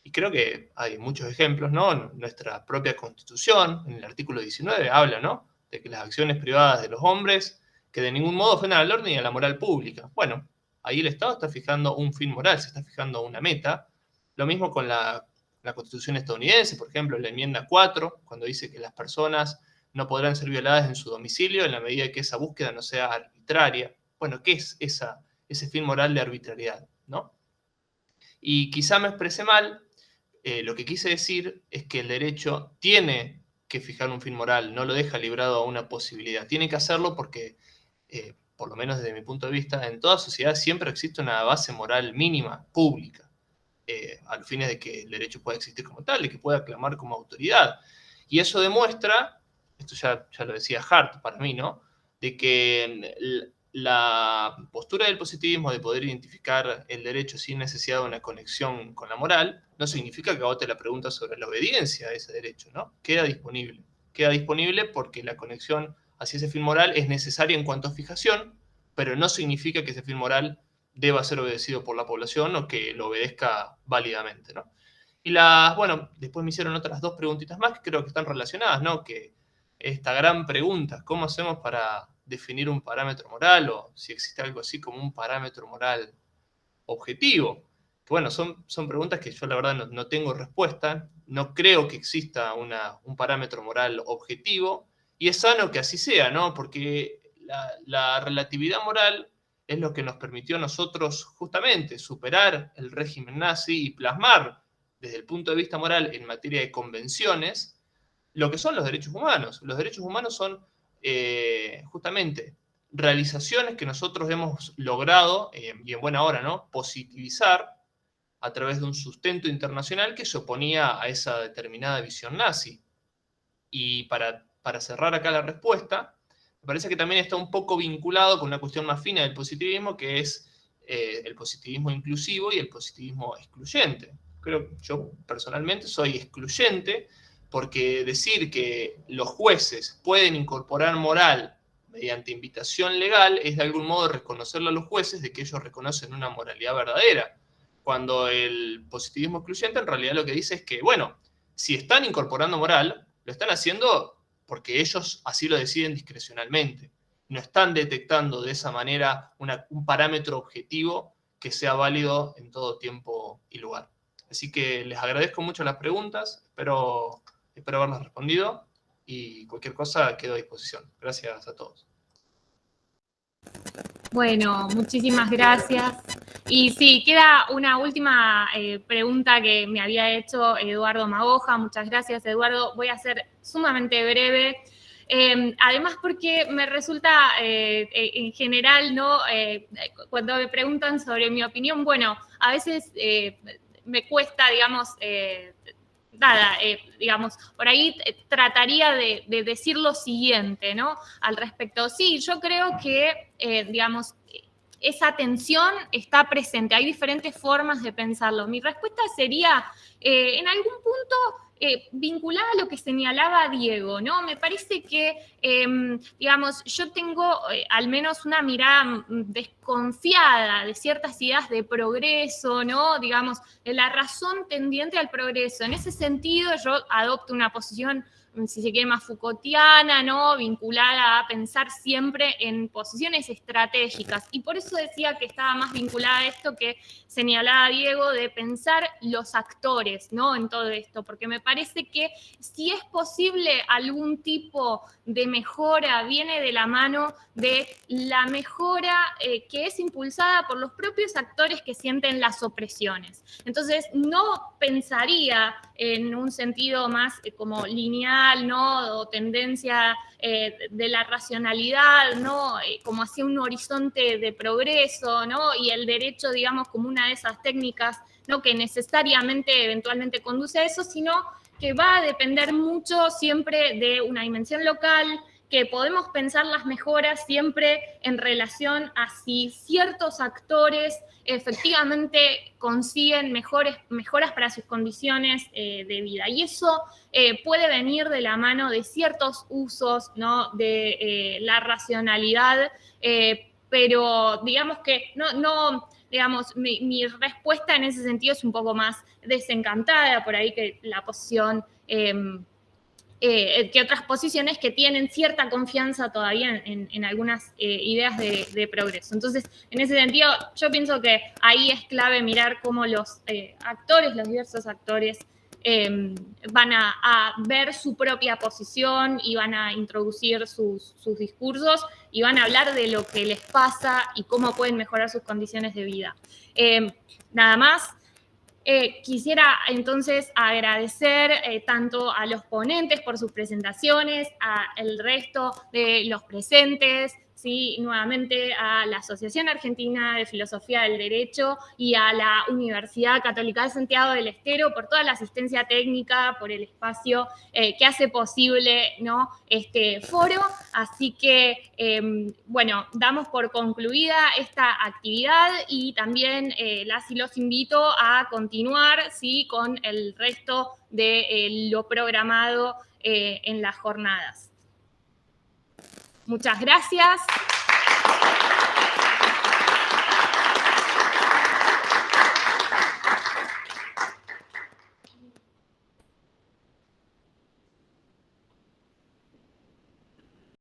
Y creo que hay muchos ejemplos, ¿no? Nuestra propia Constitución, en el artículo 19, habla, ¿no?, de que las acciones privadas de los hombres que de ningún modo ofendan al orden y a la moral pública. Bueno, ahí el Estado está fijando un fin moral, se está fijando una meta. Lo mismo con la Constitución estadounidense, por ejemplo, la enmienda 4, cuando dice que las personas no podrán ser violadas en su domicilio en la medida que esa búsqueda no sea arbitraria. Bueno, ¿qué es ese fin moral de arbitrariedad, ¿no? Y quizá me expresé mal. Lo que quise decir es que el derecho tiene que fijar un fin moral, no lo deja librado a una posibilidad. Tiene que hacerlo porque, por lo menos desde mi punto de vista, en toda sociedad siempre existe una base moral mínima, pública, a los fines de que el derecho pueda existir como tal, de que pueda clamar como autoridad. Y eso demuestra, esto ya lo decía Hart para mí, ¿no?, de que la postura del positivismo de poder identificar el derecho sin necesidad de una conexión con la moral no significa que agote la pregunta sobre la obediencia a ese derecho, ¿no? Queda disponible. Queda disponible porque la conexión hacia ese fin moral es necesaria en cuanto a fijación, pero no significa que ese fin moral deba ser obedecido por la población o que lo obedezca válidamente, ¿no? Y bueno, después me hicieron otras dos preguntitas más que creo que están relacionadas, ¿no? Que esta gran pregunta, ¿cómo hacemos para definir un parámetro moral o si existe algo así como un parámetro moral objetivo? Que bueno, son preguntas que yo la verdad no tengo respuesta, no creo que exista un parámetro moral objetivo y es sano que así sea, ¿no? Porque la relatividad moral es lo que nos permitió a nosotros justamente superar el régimen nazi y plasmar desde el punto de vista moral en materia de convenciones lo que son los derechos humanos. Los derechos humanos son justamente realizaciones que nosotros hemos logrado, y en buena hora, ¿no?, positivizar a través de un sustento internacional que se oponía a esa determinada visión nazi. Y para cerrar acá la respuesta, me parece que también está un poco vinculado con una cuestión más fina del positivismo, que es el positivismo inclusivo y el positivismo excluyente. Creo que yo personalmente soy excluyente, porque decir que los jueces pueden incorporar moral mediante invitación legal es de algún modo reconocerle a los jueces de que ellos reconocen una moralidad verdadera. Cuando el positivismo excluyente en realidad lo que dice es que, bueno, si están incorporando moral, lo están haciendo porque ellos así lo deciden discrecionalmente. No están detectando de esa manera un parámetro objetivo que sea válido en todo tiempo y lugar. Así que les agradezco mucho las preguntas, espero haberlas respondido y cualquier cosa quedo a disposición. Gracias a todos. Bueno, muchísimas gracias. Y sí, queda una última pregunta que me había hecho Eduardo Magoja. Muchas gracias, Eduardo. Voy a ser sumamente breve. Además porque me resulta en general, ¿no? Cuando me preguntan sobre mi opinión, bueno, a veces me cuesta, digamos, digamos, por ahí trataría de decir lo siguiente, ¿no?, al respecto. Sí, yo creo que, digamos, esa tensión está presente. Hay diferentes formas de pensarlo. Mi respuesta sería, en algún punto, vinculada a lo que señalaba Diego, ¿no? Me parece que, digamos, yo tengo al menos una mirada desconfiada de ciertas ideas de progreso, ¿no? Digamos, de la razón tendiente al progreso. En ese sentido, yo adopto una posición, si se quiere, más Foucaultiana, ¿no?, vinculada a pensar siempre en posiciones estratégicas. Y por eso decía que estaba más vinculada a esto que señalaba Diego, de pensar los actores, ¿no?, en todo esto, porque me parece que si es posible algún tipo de mejora, viene de la mano de la mejora que es impulsada por los propios actores que sienten las opresiones. Entonces, no pensaría en un sentido más como lineal, ¿no?, o tendencia de la racionalidad, ¿no?, como hacia un horizonte de progreso, ¿no?, y el derecho, digamos, como una de esas técnicas, ¿no?, que necesariamente eventualmente conduce a eso, sino que va a depender mucho siempre de una dimensión local, que podemos pensar las mejoras siempre en relación a si ciertos actores efectivamente consiguen mejoras para sus condiciones de vida. Y eso puede venir de la mano de ciertos usos, ¿no?, de la racionalidad, pero digamos que no digamos, mi respuesta en ese sentido es un poco más desencantada por ahí que la posición que otras posiciones que tienen cierta confianza todavía en algunas ideas de progreso. Entonces, en ese sentido, yo pienso que ahí es clave mirar cómo los actores, los diversos actores, van a ver su propia posición y van a introducir sus discursos y van a hablar de lo que les pasa y cómo pueden mejorar sus condiciones de vida. Nada más. Quisiera entonces agradecer tanto a los ponentes por sus presentaciones, al resto de los presentes, ¿sí? Nuevamente a la Asociación Argentina de Filosofía del Derecho y a la Universidad Católica de Santiago del Estero por toda la asistencia técnica, por el espacio que hace posible, ¿no?, este foro. Así que, bueno, damos por concluida esta actividad y también las y los invito a continuar, ¿sí?, con el resto de lo programado en las jornadas. Muchas gracias.